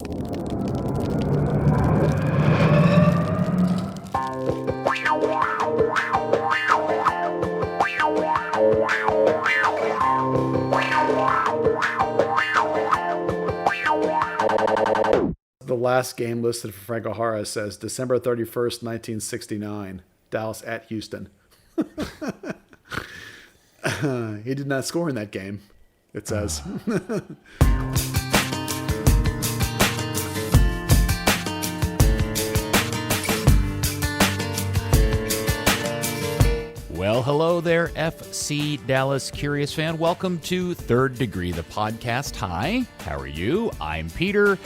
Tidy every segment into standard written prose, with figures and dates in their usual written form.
The last game listed for Franco Jara says December 31st, 1969, Dallas at Houston. He did not score in that game, it says. Well, hello there, FC Dallas Curious fan. Welcome to Third Degree, the podcast. Hi, how are you? I'm Peter,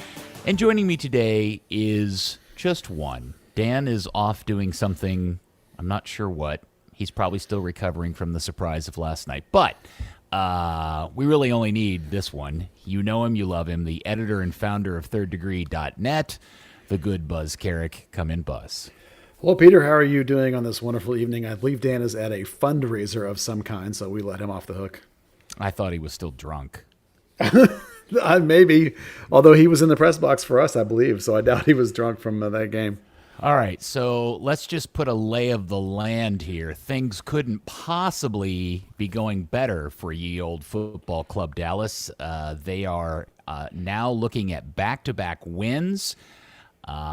and joining me today is just one. Dan is off doing something, I'm not sure what. He's probably still recovering from the surprise of last night, but we really only need this one. You know him, you love him, the editor and founder of thirddegree.net, the good Buzz Carrick. Come in, Buzz. Hello, Peter. How are you doing on this wonderful evening? I believe Dan is at a fundraiser of some kind, so we let him off the hook. I thought he was still drunk. Maybe, although he was in the press box for us, I believe, so I doubt he was drunk from that game. All right, so let's just put a lay of the land here. Things couldn't possibly be going better for Ye Old Football Club Dallas. They are now looking at back-to-back wins.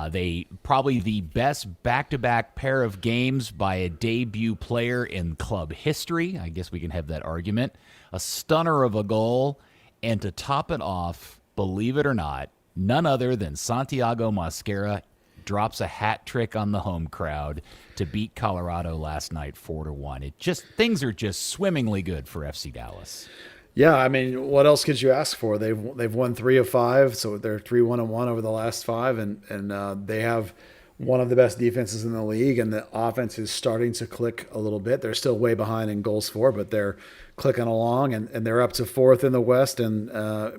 They probably the best back-to-back pair of games by a debut player in club history. I guess we can have that argument. A stunner of a goal, and to top it off, believe it or not, none other than Santiago Mosquera drops a hat trick on the home crowd to beat Colorado last night 4-1. Things are just swimmingly good for FC Dallas. Yeah, I mean, what else could you ask for? They've won 3 of 5, so they're 3-1-1 over the last 5, and they have one of the best defenses in the league, and the offense is starting to click a little bit. They're still way behind in goals for, but they're clicking along, and they're up to 4th in the West in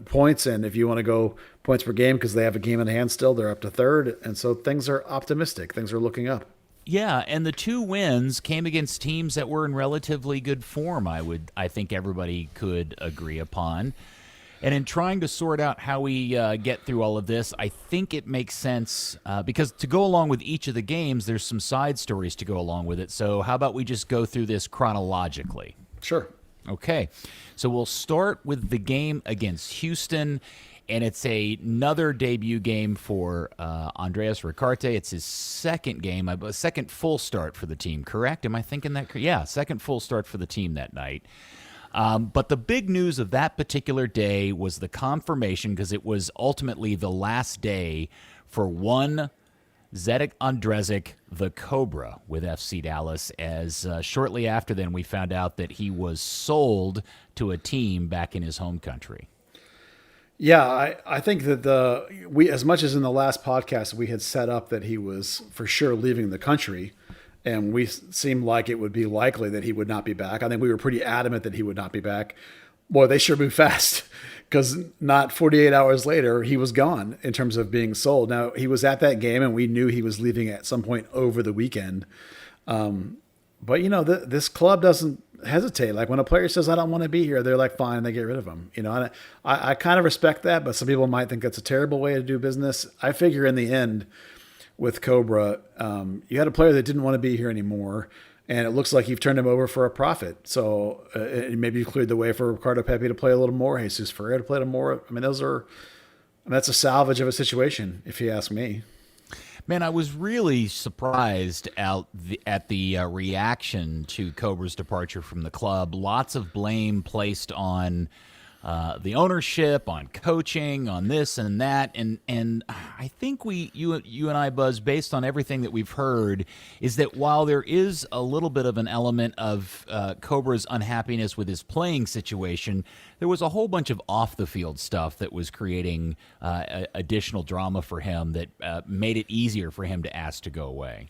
points, and if you want to go points per game because they have a game in hand still, they're up to 3rd, and so things are optimistic. Things are looking up. Yeah, and the 2 wins came against teams that were in relatively good form, I think everybody could agree upon. And in trying to sort out how we get through all of this, I think it makes sense because to go along with each of the games, there's some side stories to go along with it. So how about we just go through this chronologically? Sure. Okay, so we'll start with the game against Houston. And it's another debut game for Andreas Ricaurte. It's his second game, a second full start for the team, correct? Am I thinking that? Yeah, second full start for the team that night. But the big news of that particular day was the confirmation, because it was ultimately the last day for one Zdeněk Ondřić, the Kobra, with FC Dallas, as shortly after then we found out that he was sold to a team back in his home country. Yeah, I think that we, as much as in the last podcast we had set up that he was for sure leaving the country, and we seemed like it would be likely that he would not be back. I think we were pretty adamant that he would not be back. Boy, they sure moved fast, because not 48 hours later, he was gone in terms of being sold. Now, he was at that game, and we knew he was leaving at some point over the weekend. But, this club doesn't hesitate. Like when a player says, I don't want to be here, they're like, fine, they get rid of him. And I kind of respect that, but some people might think that's a terrible way to do business. I figure in the end with Kobra, you had a player that didn't want to be here anymore, and it looks like you've turned him over for a profit. So maybe you cleared the way for Ricardo Pepi to play a little more, Jesus Ferreira to play a little more. I mean, that's a salvage of a situation, if you ask me. Man, I was really surprised at the reaction to Kobra's departure from the club. Lots of blame placed on the ownership, on coaching, on this and that, and I think you and I, Buzz, based on everything that we've heard, is that while there is a little bit of an element of Kobra's unhappiness with his playing situation, there was a whole bunch of off-the-field stuff that was creating additional drama for him that made it easier for him to ask to go away.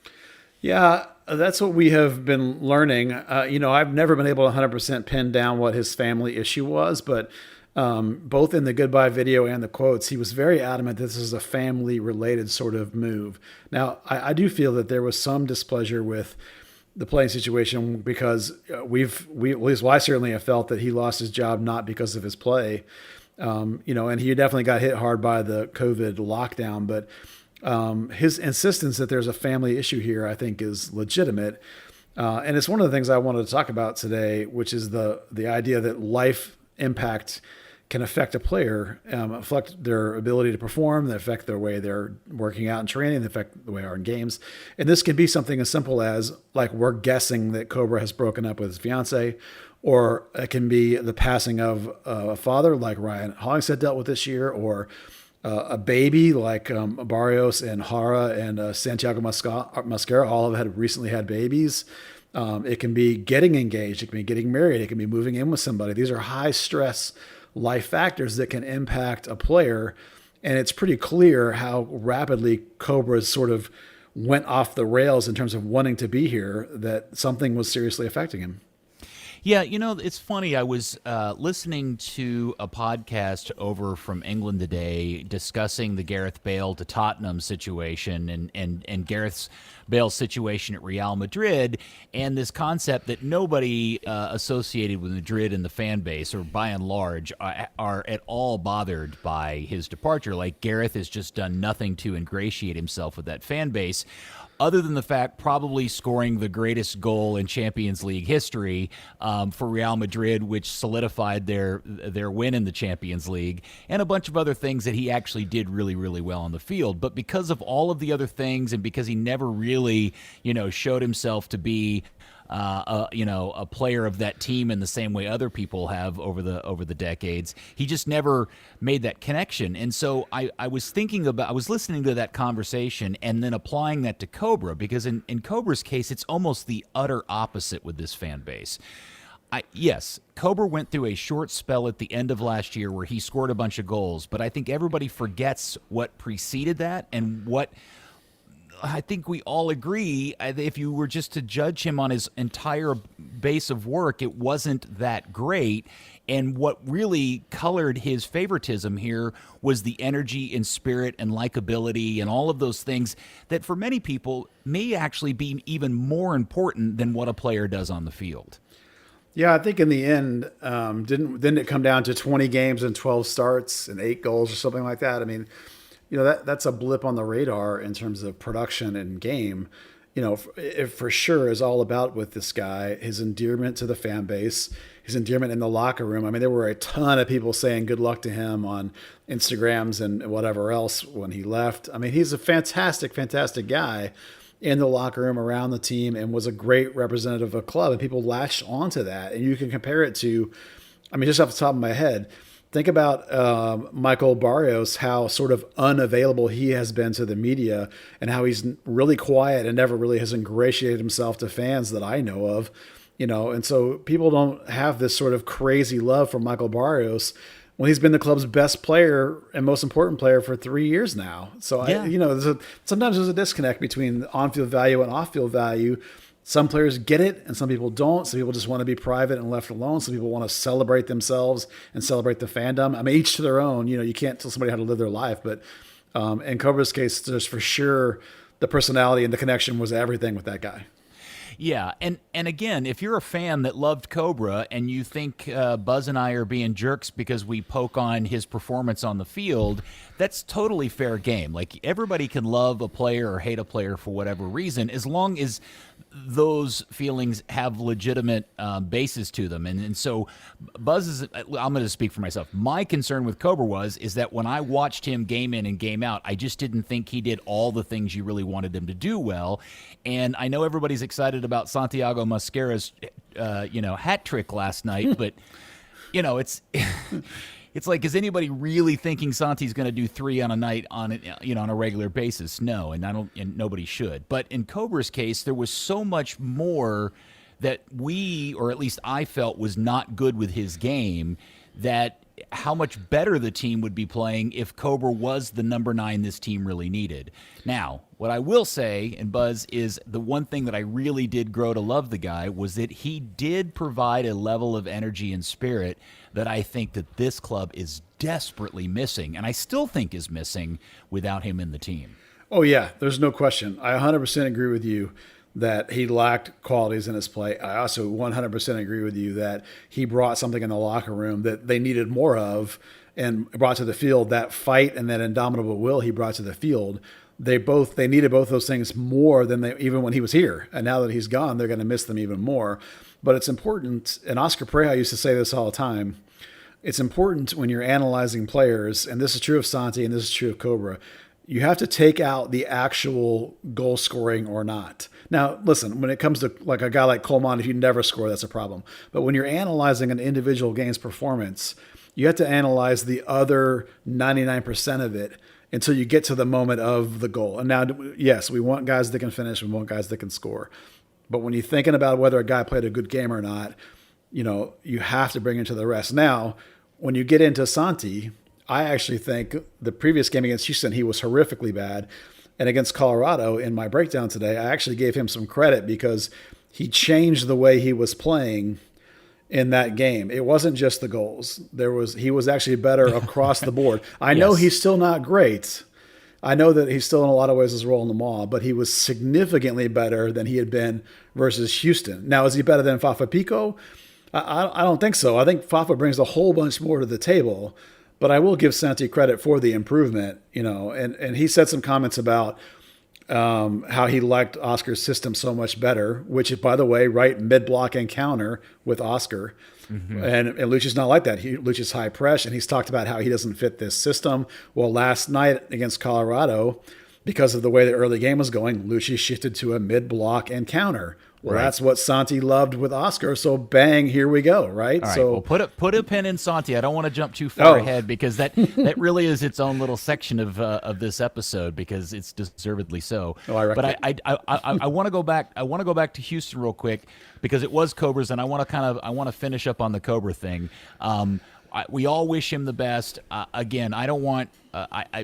Yeah, that's what we have been learning. I've never been able to 100% pin down what his family issue was, but both in the goodbye video and the quotes, he was very adamant this is a family-related sort of move. Now, I do feel that there was some displeasure with the playing situation because we at least I certainly have felt that he lost his job not because of his play. And he definitely got hit hard by the COVID lockdown, but his insistence that there's a family issue here, I think, is legitimate. And it's one of the things I wanted to talk about today, which is the idea that life impact can affect a player, affect their ability to perform, affect the way they're working out and training, affect the way they are in games. And this can be something as simple as, like, we're guessing that Kobra has broken up with his fiance, or it can be the passing of a father, like Ryan Hollingshead dealt with this year, or a baby like Barrios and Hara and Santiago Mosquera all have recently had babies. It can be getting engaged. It can be getting married. It can be moving in with somebody. These are high stress life factors that can impact a player. And it's pretty clear how rapidly Kobra sort of went off the rails in terms of wanting to be here, that something was seriously affecting him. Yeah, it's funny. I was listening to a podcast over from England today discussing the Gareth Bale to Tottenham situation and Gareth Bale's situation at Real Madrid, and this concept that nobody associated with Madrid and the fan base, or by and large, are at all bothered by his departure. Like, Gareth has just done nothing to ingratiate himself with that fan base, other than the fact probably scoring the greatest goal in Champions League history for Real Madrid, which solidified their win in the Champions League, and a bunch of other things that he actually did really, really well on the field. But because of all of the other things, and because he never really, showed himself to be a player of that team in the same way other people have over the decades, he just never made that connection. And so I was listening to that conversation and then applying that to Kobra, because in Kobra's case, it's almost the utter opposite with this fan base. Yes, Kobra went through a short spell at the end of last year where he scored a bunch of goals, but I think everybody forgets what preceded that, and what I think we all agree, if you were just to judge him on his entire base of work, it wasn't that great. And what really colored his favoritism here was the energy and spirit and likability and all of those things that for many people may actually be even more important than what a player does on the field. Yeah, I think in the end, didn't it come down to 20 games and 12 starts and 8 goals or something like that? I mean, that's a blip on the radar in terms of production and game. It for sure is all about with this guy, his endearment to the fan base, his endearment in the locker room. I mean, there were a ton of people saying good luck to him on Instagrams and whatever else when he left. I mean, he's a fantastic, fantastic guy in the locker room, around the team, and was a great representative of a club. And people latched onto that. And you can compare it to, just off the top of my head, think about Michael Barrios, how sort of unavailable he has been to the media, and how he's really quiet and never really has ingratiated himself to fans that I know of. And so people don't have this sort of crazy love for Michael Barrios when he's been the club's best player and most important player for 3 years now. So, yeah. Sometimes there's a disconnect between on-field value and off-field value. Some players get it and some people don't. Some people just want to be private and left alone. Some people want to celebrate themselves and celebrate the fandom. Each to their own. You can't tell somebody how to live their life. But in Kobra's case, there's for sure the personality and the connection was everything with that guy. Yeah, and again, if you're a fan that loved Kobra and you think Buzz and I are being jerks because we poke on his performance on the field, that's totally fair game. Like, everybody can love a player or hate a player for whatever reason, as long as those feelings have legitimate basis to them. And so Buzz is, I'm going to speak for myself. My concern with Kobra is that when I watched him game in and game out, I just didn't think he did all the things you really wanted him to do well. And I know everybody's excited about Santiago Mosquera's, hat trick last night, but it's it's like, is anybody really thinking Santi's going to do 3 on a night on a regular basis? No, and nobody should. But in Kobra's case, there was so much more that we, or at least I felt, was not good with his game, that how much better the team would be playing if Kobra was the number 9 this team really needed. Now, what I will say, and Buzz, is the one thing that I really did grow to love the guy was that he did provide a level of energy and spirit that I think that this club is desperately missing, and I still think is missing without him in the team. Oh, yeah, there's no question. I 100% agree with you that he lacked qualities in his play. I also 100% agree with you that he brought something in the locker room that they needed more of. and brought to the field, that fight and that indomitable will he brought to the field, they needed both those things more than even when he was here. And now that he's gone, they're going to miss them even more. But it's important, and Oscar Pereira used to say this all the time, it's important when you're analyzing players, and this is true of Santi and this is true of Kobra, you have to take out the actual goal scoring or not. Now, listen, when it comes to like a guy like Coleman, if you never score, that's a problem. But when you're analyzing an individual game's performance, you have to analyze the other 99% of it until you get to the moment of the goal. And now, yes, we want guys that can finish, we want guys that can score. But when you're thinking about whether a guy played a good game or not, you have to bring into the rest. Now, when you get into Santi, I actually think the previous game against Houston, he was horrifically bad. And against Colorado, in my breakdown today, I actually gave him some credit because he changed the way he was playing in that game. It wasn't just the goals. He was actually better across the board. I know he's still not great. I know that he's still in a lot of ways is rolling the maul, but he was significantly better than he had been versus Houston. Now, is he better than Fafa Pico? I don't think so. I think Fafa brings a whole bunch more to the table. But I will give Santi credit for the improvement, and he said some comments about how he liked Oscar's system so much better, which, by the way, right mid-block and counter with Oscar. Mm-hmm. And Lucci's not like that. Lucci's high press, and he's talked about how he doesn't fit this system. Well, last night against Colorado, because of the way the early game was going, Lucci shifted to a mid-block and counter. Well, right. That's what Santi loved with Oscar. So bang, here we go, right? All right. So well, put a pin in Santi. I don't want to jump too far ahead because that really is its own little section of this episode because it's deservedly so. Oh, I reckon. But I want to go back. I want to go back to Houston real quick because it was Kobra's, and I want to finish up on the Kobra thing. We all wish him the best. Again, I don't want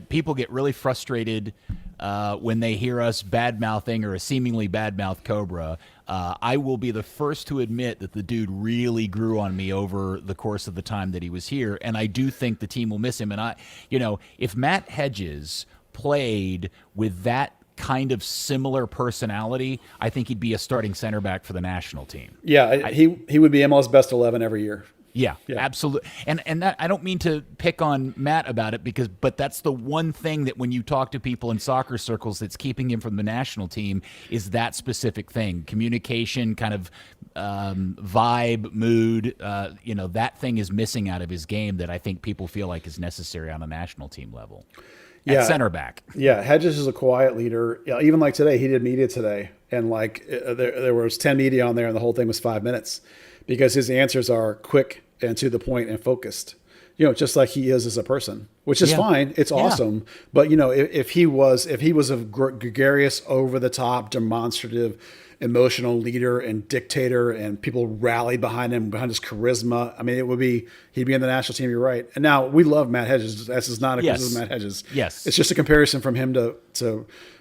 people get really frustrated when they hear us bad-mouthing or seemingly bad-mouth Kobra. I will be the first to admit that the dude really grew on me over the course of the time that he was here, and I do think the team will miss him. And if Matt Hedges played with that kind of similar personality, I think he'd be a starting center back for the national team. Yeah, he would be MLS best 11 every year. Yeah, absolutely. And that, I don't mean to pick on Matt about it but that's the one thing that when you talk to people in soccer circles that's keeping him from the national team is that specific thing. Communication, kind of vibe, mood, that thing is missing out of his game that I think people feel like is necessary on a national team level. At center back. Yeah, Hedges is a quiet leader. Even like today, he did media today. And there was 10 media on there and the whole thing was 5 minutes. Because his answers are quick and to the point and focused, just like he is as a person, which is fine. It's awesome. But, if he was a gregarious, over the top, demonstrative, emotional leader and dictator and people rallied behind him, behind his charisma, I mean, he'd be in the national team. You're right. And now we love Matt Hedges. This is not a criticism of Matt Hedges. Yes. It's just a comparison from him to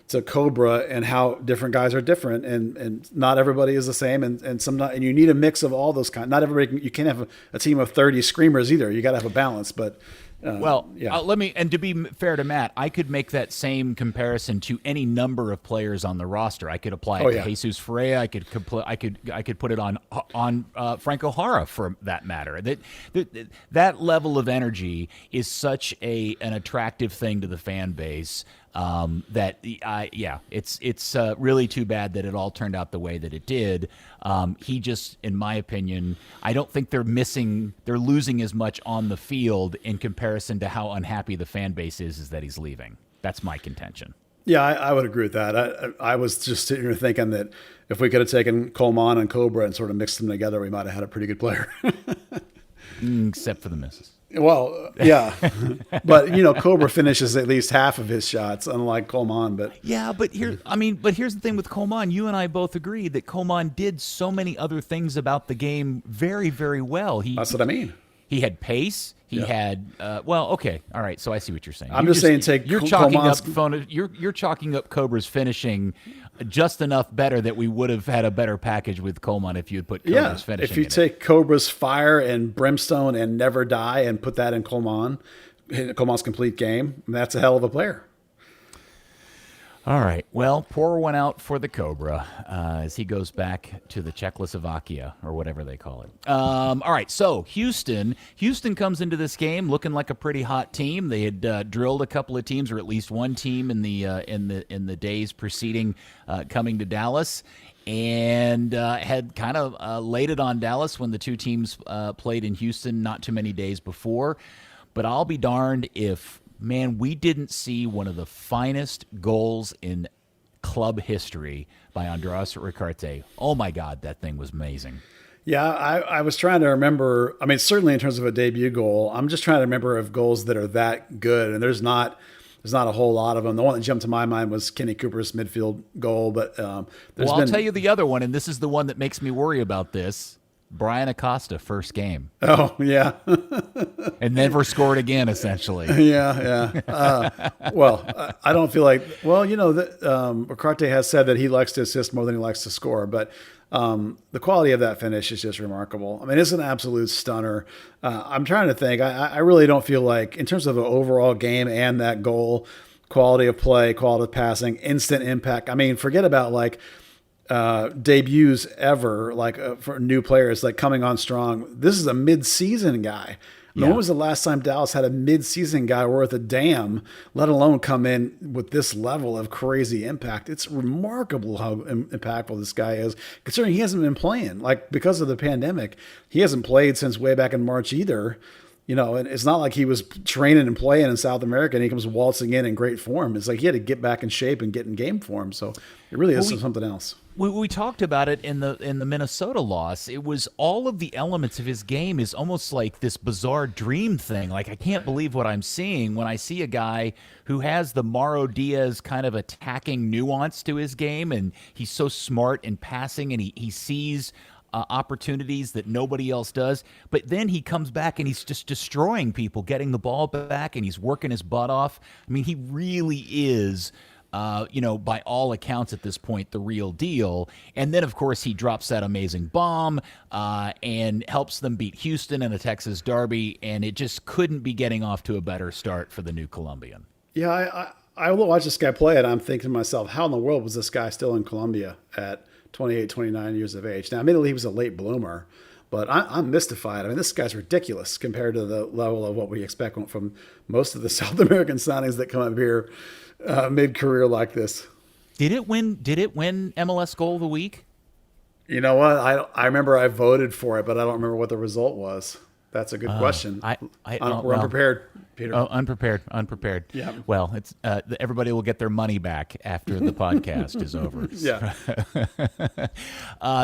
Kobra and how different guys are different and not everybody is the same and you need a mix of all those kinds. Not everybody you can't have a team of 30 screamers either. You got to have a balance, but to be fair to Matt, I could make that same comparison to any number of players on the roster. I could apply it to Jesus Ferreira. I could put it on Franco Jara for that matter. That level of energy is such an attractive thing to the fan base. It's really too bad that it all turned out the way that it did. He just, in my opinion, I don't think they're losing as much on the field in comparison to how unhappy the fan base is that he's leaving. That's my contention. Yeah, I would agree with that. I was just sitting here thinking that if we could have taken Coleman and Kobra and sort of mixed them together, we might have had a pretty good player. Except for the misses. Well, yeah, but Kobra finishes at least half of his shots, unlike Coleman. But here's the thing with Coleman. You and I both agree that Coleman did so many other things about the game very, very well. That's what I mean. He had pace. He had okay, all right. So I see what you're saying. I'm just saying, you're chalking up Kobra's finishing just enough better that we would have had a better package with Coleman if you had put Kobra's finishing. If you take Kobra's fire and brimstone and never die and put that in Coleman's complete game, that's a hell of a player. All right. Well, pour one out for the Kobra as he goes back to the Czechoslovakia or whatever they call it. All right. So Houston comes into this game looking like a pretty hot team. They had drilled a couple of teams, or at least one team, in the days preceding coming to Dallas, and had kind of laid it on Dallas when the two teams played in Houston not too many days before. But I'll be darned if. Man, we didn't see one of the finest goals in club history by Andrés Ricaurte. Oh, my God, that thing was amazing. Yeah, I was trying to remember. I mean, certainly in terms of a debut goal, I'm just trying to remember of goals that are that good, and there's not a whole lot of them. The one that jumped to my mind was Kenny Cooper's midfield goal. But I'll tell you the other one, and this is the one that makes me worry about this. Brian Acosta, first game. Oh, yeah. And never scored again, essentially. Yeah. I don't feel like, Ricaurte has said that he likes to assist more than he likes to score, but the quality of that finish is just remarkable. I mean, it's an absolute stunner. I'm trying to think. I really don't feel like, in terms of the overall game and that goal, quality of play, quality of passing, instant impact. I mean, forget about debuts ever, for new players, coming on strong. This is a mid-season guy. Yeah. When was the last time Dallas had a mid-season guy worth a damn, let alone come in with this level of crazy impact? It's remarkable how impactful this guy is, considering he hasn't been playing. Because of the pandemic, he hasn't played since way back in March either. And it's not like he was training and playing in South America and he comes waltzing in great form. It's like he had to get back in shape and get in game form. So it really is something else. We talked about it in the Minnesota loss. It was all of the elements of his game is almost like this bizarre dream thing. I can't believe what I'm seeing when I see a guy who has the Mauro Diaz kind of attacking nuance to his game, and he's so smart in passing, and he sees opportunities that nobody else does. But then he comes back and he's just destroying people, getting the ball back, and he's working his butt off. I mean, he really is, by all accounts at this point, the real deal. And then, of course, he drops that amazing bomb and helps them beat Houston in a Texas derby, and it just couldn't be getting off to a better start for the new Colombian. Yeah, I watch this guy play, and I'm thinking to myself, how in the world was this guy still in Colombia at 28, 29 years of age? Now, admittedly, he was a late bloomer, but I'm mystified. I mean, this guy's ridiculous compared to the level of what we expect from most of the South American signings that come up here mid-career like this. Did it win MLS Goal of the Week? You know what? I remember I voted for it, but I don't remember what the result was. That's a good question. We're unprepared, Peter. Oh, unprepared. Yeah. Well, it's everybody will get their money back after the podcast is over. Yeah.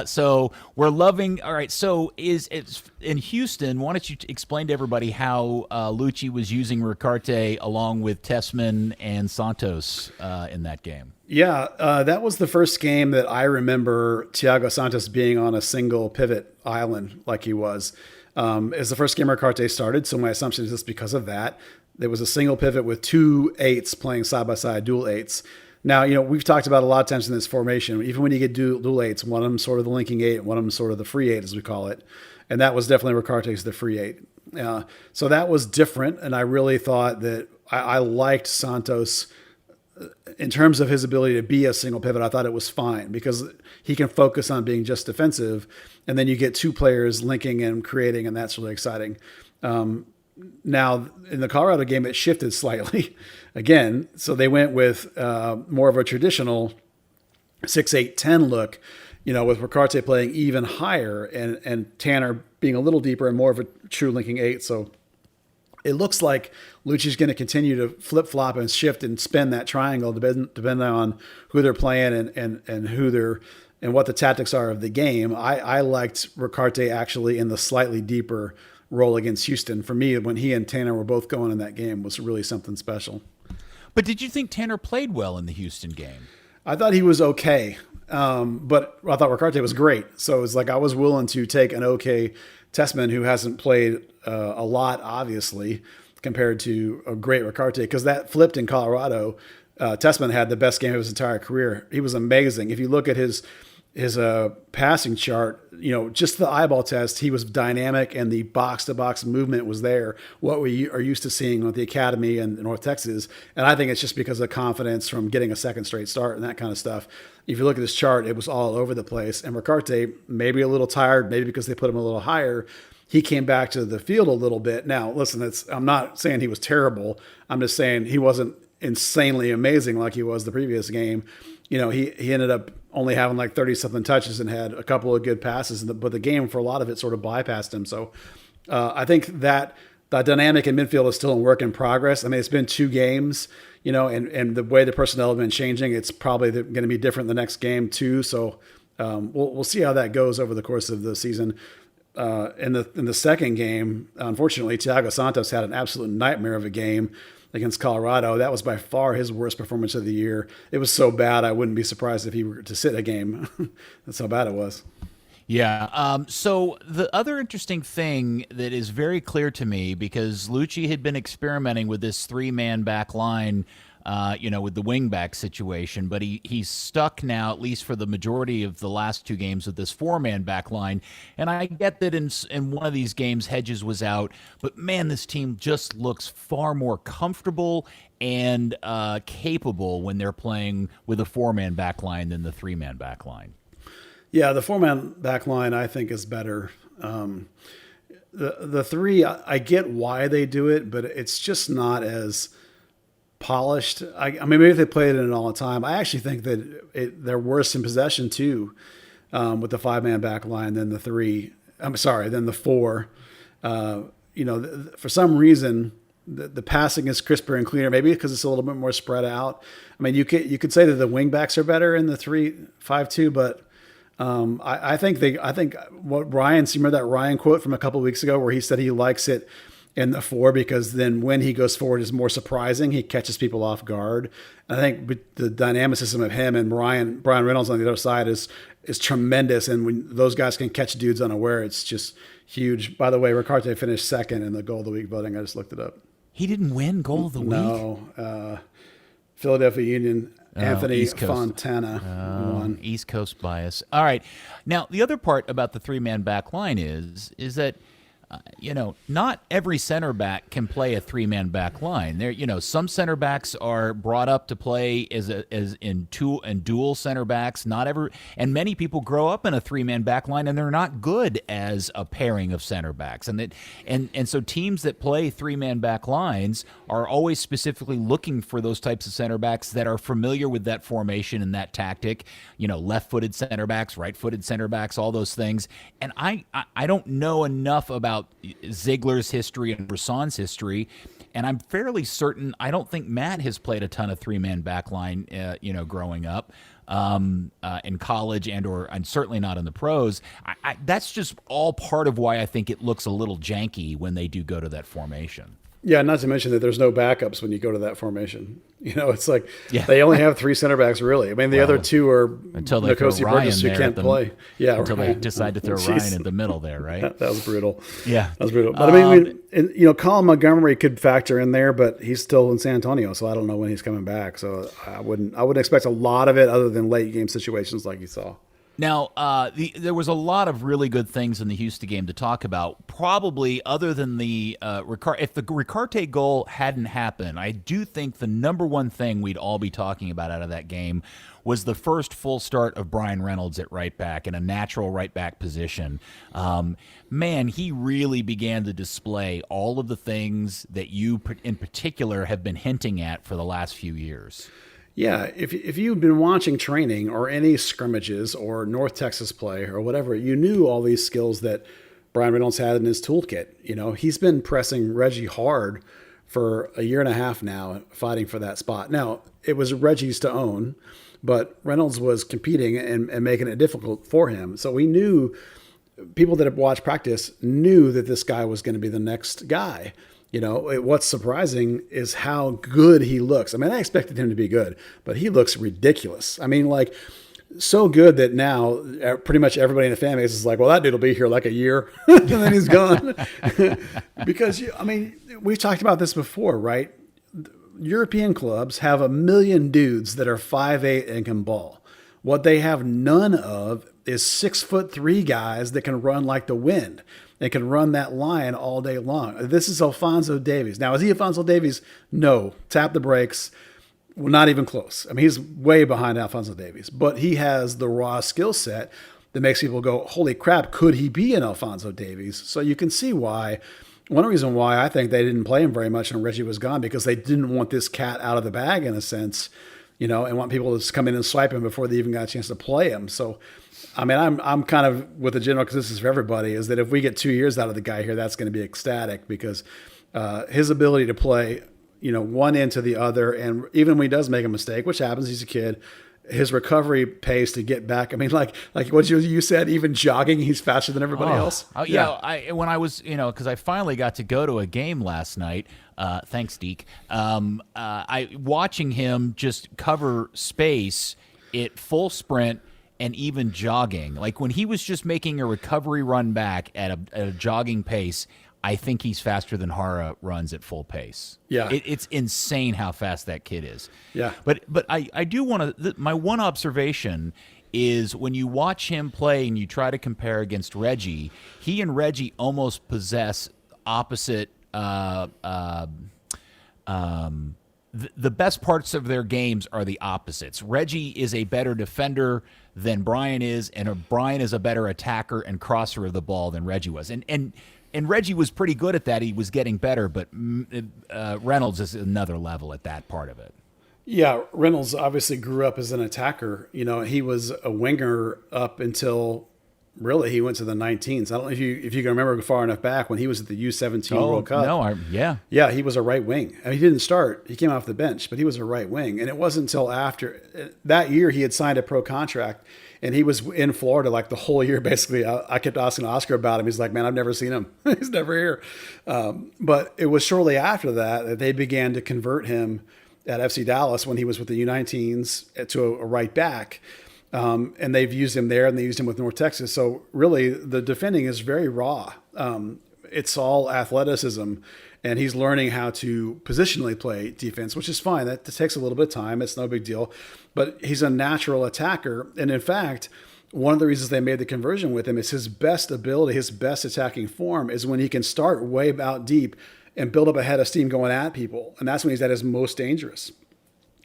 So we're loving. All right. So it's in Houston. Why don't you explain to everybody how Lucci was using Ricaurte along with Tessmann and Santos in that game? Yeah, that was the first game that I remember Thiago Santos being on a single pivot island like he was. It's the first game Ricaurte started, so my assumption is just because of that. There was a single pivot with two eights playing side-by-side, dual eights. Now, we've talked about a lot of times in this formation, even when you get dual eights, one of them sort of the linking eight, one of them sort of the free eight, as we call it. And that was definitely Ricaurte's the free eight. So that was different, and I really thought that I liked Santos in terms of his ability to be a single pivot. I thought it was fine because he can focus on being just defensive, and then you get two players linking and creating, and that's really exciting. Now, in the Colorado game, it shifted slightly again. So they went with more of a traditional 6-8-10 look, with Ricaurte playing even higher and Tanner being a little deeper and more of a true linking eight. So it looks like Lucci's going to continue to flip-flop and shift and spin that triangle depending on who they're playing and who they're and what the tactics are of the game. I liked Ricaurte actually in the slightly deeper role against Houston. For me, when he and Tanner were both going in that game, was really something special. But did you think Tanner played well in the Houston game? I thought he was okay, but I thought Ricaurte was great. So it was like I was willing to take an okay Tessmann, who hasn't played a lot, obviously, compared to a great Ricaurte, because that flipped in Colorado. Tessmann had the best game of his entire career. He was amazing. If you look at his his passing chart, just the eyeball test, he was dynamic and the box-to-box movement was there, what we are used to seeing with the academy and North Texas. And I think it's just because of confidence from getting a second straight start and that kind of stuff. If you look at this chart, it was all over the place. And Ricaurte, maybe a little tired, maybe because they put him a little higher, he came back to the field a little bit. Now, listen, I'm not saying he was terrible. I'm just saying he wasn't insanely amazing like he was the previous game. He ended up only having like 30-something touches and had a couple of good passes, but the game for a lot of it sort of bypassed him. So I think that the dynamic in midfield is still in work in progress. I mean, it's been 2 games, and the way the personnel have been changing, it's probably going to be different the next game too. So we'll see how that goes over the course of the season. In the second game, unfortunately, Thiago Santos had an absolute nightmare of a game against Colorado. That was by far his worst performance of the year. It was so bad, I wouldn't be surprised if he were to sit a game. That's how bad it was. Yeah. So the other interesting thing that is very clear to me, because Lucci had been experimenting with this 3-man back line, with the wingback situation, but he's stuck now, at least for the majority of the last 2 games, with this 4-man back line. And I get that in one of these games, Hedges was out, but man, this team just looks far more comfortable and capable when they're playing with a 4-man back line than the 3-man back line. Yeah, the 4-man back line I think is better. The 3, I get why they do it, but it's just not as polished. I mean, maybe if they played it all the time. I actually think that they're worse in possession too, with the 5-man back line than the 3. Than the 4. For some reason, the passing is crisper and cleaner. Maybe because it's a little bit more spread out. I mean, you could say that the wing backs are better in the 3-5-2, but I think what Ryan, remember that Ryan quote from a couple of weeks ago where he said he likes it in the 4 because then when he goes forward is more surprising. He catches people off guard. And I think the dynamicism of him and Brian Reynolds on the other side is tremendous. And when those guys can catch dudes unaware, it's just huge. By the way, Ricaurte finished second in the goal of the week voting. I just looked it up. He didn't win goal of the week? No. Philadelphia Union, Anthony Fontana won. East Coast bias. All right. Now, the other part about the 3-man back line is that not every center back can play a 3-man back line. There, some center backs are brought up to play as dual center backs. And many people grow up in a 3-man back line and they're not good as a pairing of center backs. And so teams that play 3-man back lines are always specifically looking for those types of center backs that are familiar with that formation and that tactic. Left-footed center backs, right-footed center backs, all those things. And I don't know enough about Ziegler's history and Bresson's history, and I'm fairly certain I don't think Matt has played a ton of 3-man backline, growing up in college and certainly not in the pros. That's just all part of why I think it looks a little janky when they do go to that formation. Yeah, not to mention that there's no backups when you go to that formation. It's like they only have 3 center backs, really. I mean, the other 2 are until they Nicosi Burgess, who can't play. Yeah, until they decide to throw Ryan in the middle there, right? That was brutal. Yeah, that was brutal. But I mean, Colin Montgomery could factor in there, but he's still in San Antonio, so I don't know when he's coming back. So I wouldn't expect a lot of it other than late game situations like you saw. Now, there was a lot of really good things in the Houston game to talk about. Probably, other than the if the Ricaurte goal hadn't happened, I do think the number one thing we'd all be talking about out of that game was the first full start of Brian Reynolds at right back in a natural right back position. Man, he really began to display all of the things that you, in particular, have been hinting at for the last few years. Yeah, if you've been watching training or any scrimmages or North Texas play or whatever, you knew all these skills that Brian Reynolds had in his toolkit. He's been pressing Reggie hard for a year and a half now, fighting for that spot. Now, it was Reggie's to own, but Reynolds was competing and making it difficult for him. So we knew, people that have watched practice knew that this guy was going to be the next guy. What's surprising is how good he looks. I mean, I expected him to be good, but he looks ridiculous. I mean, like, so good that now pretty much everybody in the fan base is like, well, that dude will be here like a year and then he's gone. Because, we've talked about this before, right? European clubs have 1 million dudes that are 5'8" and can ball. What they have none of is 6'3" guys that can run like the wind. They can run that line all day long. This is Alphonso Davies. Now, is he Alphonso Davies? No. Tap the brakes. Well, not even close. I mean, he's way behind Alphonso Davies, but he has the raw skill set that makes people go, holy crap, could he be an Alphonso Davies? So you can see why. One reason why I think they didn't play him very much when Reggie was gone, because they didn't want this cat out of the bag in a sense, and want people to just come in and swipe him before they even got a chance to play him. So, I mean, I'm kind of with the general consensus for everybody is that if we get 2 years out of the guy here, that's going to be ecstatic, because his ability to play, one end to the other, and even when he does make a mistake, which happens, he's a kid, his recovery pace to get back. I mean, like what you said, even jogging, he's faster than everybody else. Yeah. When I was, because I finally got to go to a game last night. Thanks, Deke. I watching him just cover space at full sprint and even jogging. Like when he was just making a recovery run back at a jogging pace, I think he's faster than Hara runs at full pace. Yeah. It's insane how fast that kid is. Yeah. But I do want to, my one observation is when you watch him play and you try to compare against Reggie, he and Reggie almost possess opposite, the best parts of their games are the opposites. Reggie is a better defender than Brian is, and Brian is a better attacker and crosser of the ball than Reggie was. And Reggie was pretty good at that. He was getting better, but Reynolds is another level at that part of it. Yeah, Reynolds obviously grew up as an attacker. He was a winger up until really he went to the 19s. I don't know if you can remember far enough back when he was at the U17 World Cup. No, Yeah, he was a right wing. I mean, he didn't start. He came off the bench, but he was a right wing. And it wasn't until after that year he had signed a pro contract. And he was in Florida like the whole year, basically. I kept asking Oscar about him. He's like, man, I've never seen him. He's never here. But it was shortly after that they began to convert him at FC Dallas when he was with the U19s to a right back. And they've used him there, and they used him with North Texas. So really, the defending is very raw. It's all athleticism. And he's learning how to positionally play defense, which is fine. That takes a little bit of time. It's no big deal. But he's a natural attacker. And in fact, one of the reasons they made the conversion with him is his best ability, his best attacking form is when he can start way out deep and build up a head of steam going at people. And that's when he's at his most dangerous.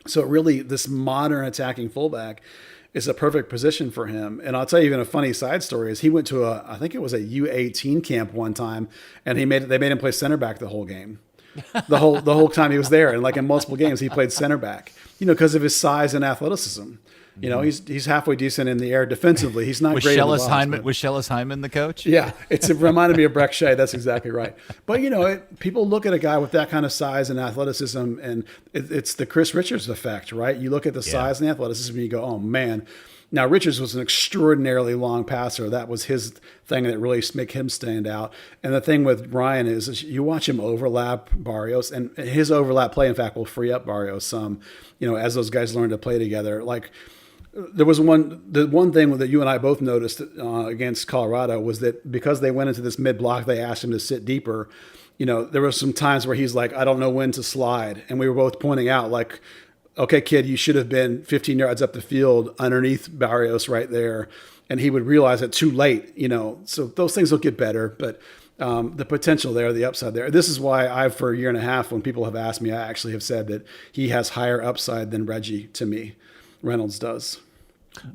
So really, this modern attacking fullback is a perfect position for him. And I'll tell you even a funny side story is he went to I think it was a U18 camp one time, and they made him play center back the whole game. The whole time he was there, and like in multiple games he played center back, because of his size and athleticism. He's halfway decent in the air defensively. He's not great. Was Shellis Hyman the coach? Yeah, it reminded me of Breck Shea. That's exactly right. But people look at a guy with that kind of size and athleticism, and it's the Chris Richards effect, right? You look at the size and the athleticism, and you go, "Oh man." Now Richards was an extraordinarily long passer. That was his thing that really made him stand out. And the thing with Brian is you watch him overlap Barrios, and his overlap play, in fact, will free up Barrios some. As those guys learn to play together, like. There was the one thing that you and I both noticed against Colorado was that because they went into this mid block, they asked him to sit deeper. There were some times where he's like, I don't know when to slide. And we were both pointing out like, okay, kid, you should have been 15 yards up the field underneath Barrios right there. And he would realize it too late, so those things will get better. But the potential there, the upside there. This is why for a year and a half, when people have asked me, I actually have said that he has higher upside than Reggie to me. Reynolds does.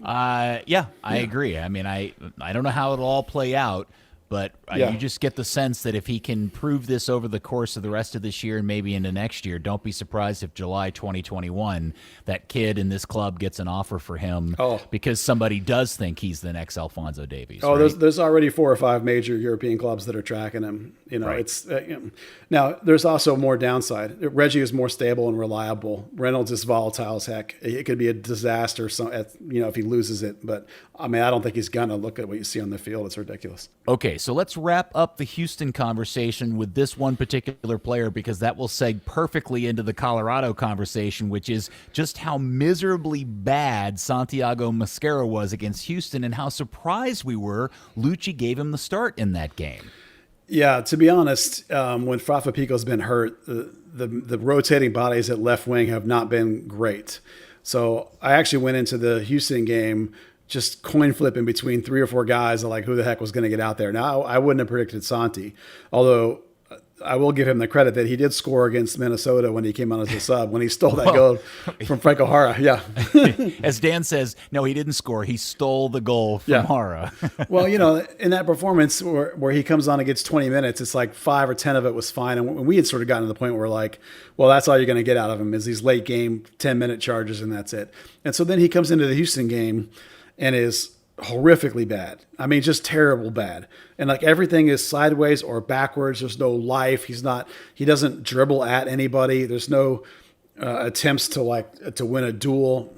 I agree. I mean, I don't know how it'll all play out, but you just get the sense that if he can prove this over the course of the rest of this year and maybe into next year, don't be surprised if July 2021 that kid in this club gets an offer for him because somebody does think he's the next Alphonso Davies. Oh, right? there's already 4 or 5 major European clubs that are tracking him. Right. It's now there's also more downside. Reggie is more stable and reliable. Reynolds is volatile as heck. It could be a disaster. If he loses it, but I mean, I don't think he's gonna. Look at what you see on the field. It's ridiculous. Okay, so let's wrap up the Houston conversation with this one particular player because that will seg perfectly into the Colorado conversation, which is just how miserably bad Santiago Mosquera was against Houston and how surprised we were Lucci gave him the start in that game. Yeah, to be honest, when Fafa Pico's been hurt, the rotating bodies at left wing have not been great. So I actually went into the Houston game just coin flipping between 3 or 4 guys, like who the heck was going to get out there. Now, I wouldn't have predicted Santi, although I will give him the credit that he did score against Minnesota when he came on as a sub, when he stole that goal from Franco Jara. Yeah. As Dan says, no, he didn't score. He stole the goal from Jara. Well, in that performance where he comes on and gets 20 minutes, it's like 5 or 10 of it was fine. And we had sort of gotten to the point where like, well, that's all you're going to get out of him is these late game 10-minute charges, and that's it. And so then he comes into the Houston game and is horrifically bad. I mean, just terrible bad. And like everything is sideways or backwards. There's no life. He doesn't dribble at anybody. There's no attempts to win a duel.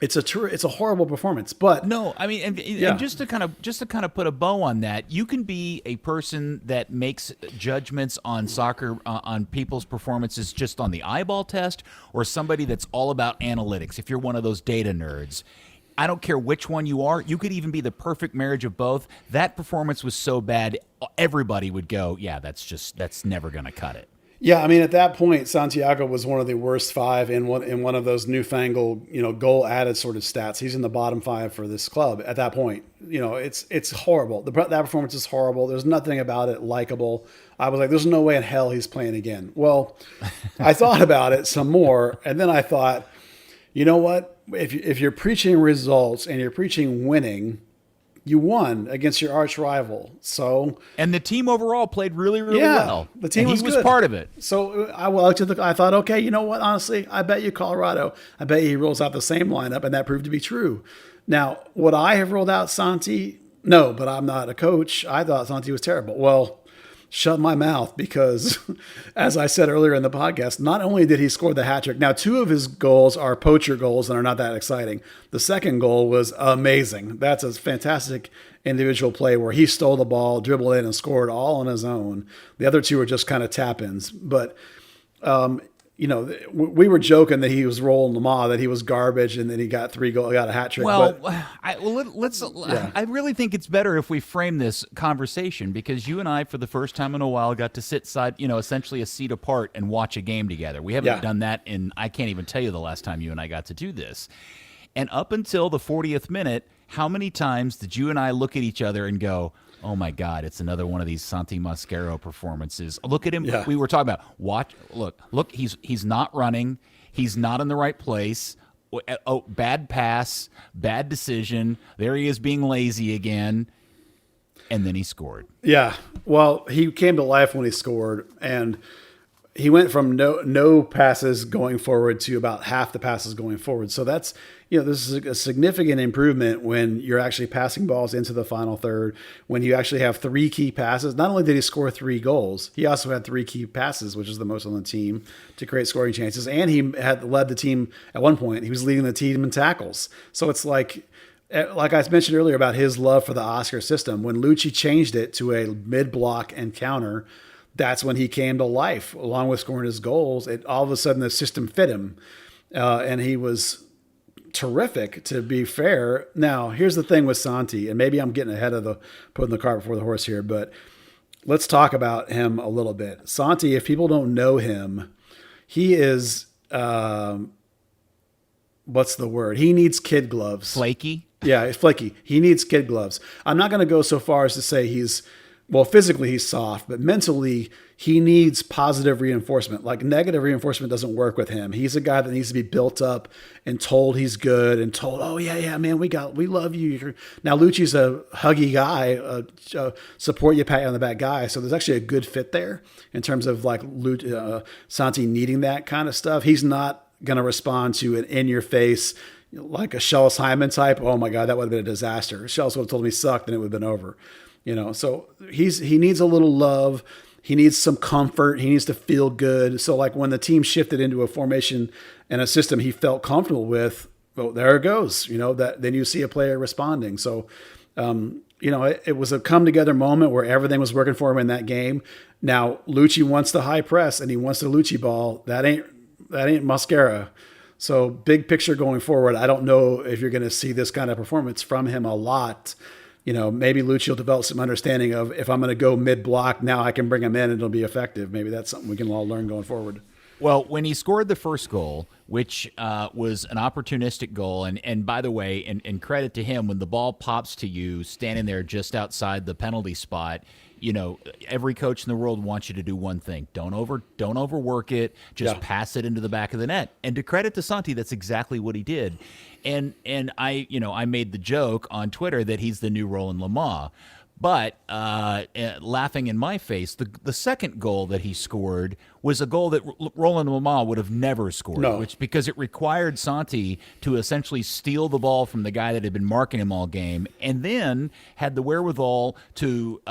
It's a horrible performance. But no, I mean, and just to kind of put a bow on that, you can be a person that makes judgments on soccer on people's performances just on the eyeball test, or somebody that's all about analytics. If you're one of those data nerds, I don't care which one you are. You could even be the perfect marriage of both. That performance was so bad, everybody would go, yeah, that's never going to cut it. Yeah, I mean, at that point, Santiago was one of the worst 5 in one of those newfangled, goal added sort of stats. He's in the bottom 5 for this club at that point. It's horrible. That performance is horrible. There's nothing about it likable. I was like, there's no way in hell he's playing again. Well, I thought about it some more, and then I thought, you know what? If you're preaching results and you're preaching winning, you won against your arch rival. So, and the team overall played really, really well. The team was good. Part of it. So I thought, okay, you know what? Honestly, I bet you Colorado. I bet he rolls out the same lineup, and that proved to be true. Now, would I have rolled out Santi? No, but I'm not a coach. I thought Santi was terrible. Well, shut my mouth, because as I said earlier in the podcast, not only did he score the hat trick, now 2 of his goals are poacher goals and are not that exciting. The second goal was amazing. That's a fantastic individual play where he stole the ball, dribbled in, and scored all on his own. The other 2 were just kind of tap-ins. But, we were joking that he was rolling Lamar, that he was garbage, and then he got 3 goals, got a hat trick. Well, I really think it's better if we frame this conversation, because you and I, for the first time in a while, got to sit essentially a seat apart and watch a game together. We haven't done that I can't even tell you the last time you and I got to do this. And up until the 40th minute, how many times did you and I look at each other and go, oh my God, it's another one of these Santi Mosquera performances. Look at him. Yeah. We were talking about look, he's not running. He's not in the right place. Oh, bad pass, bad decision. There he is being lazy again. And then he scored. Yeah. Well, he came to life when he scored, and he went from no passes going forward to about half the passes going forward. So that's, this is a significant improvement when you're actually passing balls into the final third, when you actually have 3 key passes. Not only did he score 3 goals, he also had 3 key passes, which is the most on the team, to create scoring chances. And he had led the team at one point. He was leading the team in tackles. So it's like I mentioned earlier about his love for the Oscar system, when Lucci changed it to a mid-block and counter, that's when he came to life, along with scoring his goals. All of a sudden, the system fit him, and he was terrific, to be fair. Now, here's the thing with Santi, and maybe I'm getting ahead of putting the cart before the horse here, but let's talk about him a little bit. Santi, if people don't know him, he is, what's the word? He needs kid gloves. Flaky? Yeah, he's flaky. He needs kid gloves. I'm not going to go so far as to say physically he's soft, but mentally he needs positive reinforcement. Like, negative reinforcement doesn't work with him. He's a guy that needs to be built up and told he's good, and told, oh yeah, man, we love you. Now, Lucci's a huggy guy, support you, pat you on the back guy. So there's actually a good fit there in terms of like Santi needing that kind of stuff. He's not going to respond to an in-your-face, like a Shellis Hyman type. Oh my God, that would have been a disaster. Shellis would have told me sucked, and it would have been over. So he needs a little love. He needs some comfort. He needs to feel good. So like when the team shifted into a formation and a system he felt comfortable with, well, there it goes. Then you see a player responding. So, it was a come together moment where everything was working for him in that game. Now Lucci wants the high press and he wants the Lucci ball. That ain't Mosquera. So big picture going forward, I don't know if you're going to see this kind of performance from him a lot. Maybe Lucci will develop some understanding of, if I'm going to go mid-block, now I can bring him in and it'll be effective. Maybe that's something we can all learn going forward. Well, when he scored the first goal, which was an opportunistic goal, and by the way, and credit to him, when the ball pops to you standing there just outside the penalty spot, every coach in the world wants you to do one thing: don't overwork it, just pass it into the back of the net. And to credit to Santi, that's exactly what he did. And I made the joke on Twitter that he's the new Roland Lamah. But laughing in my face, the second goal that he scored was a goal that Roland Lamah would have never scored, because it required Santi to essentially steal the ball from the guy that had been marking him all game, and then had the wherewithal to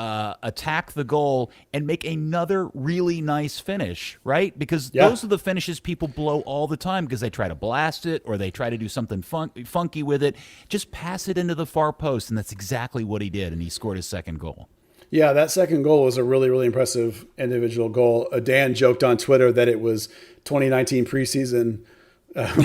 attack the goal and make another really nice finish, right? Because those are the finishes people blow all the time because they try to blast it or they try to do something funky with it. Just pass it into the far post, and that's exactly what he did, and he scored his second goal. Yeah, that second goal was a really, really impressive individual goal. Dan joked on Twitter that it was 2019 preseason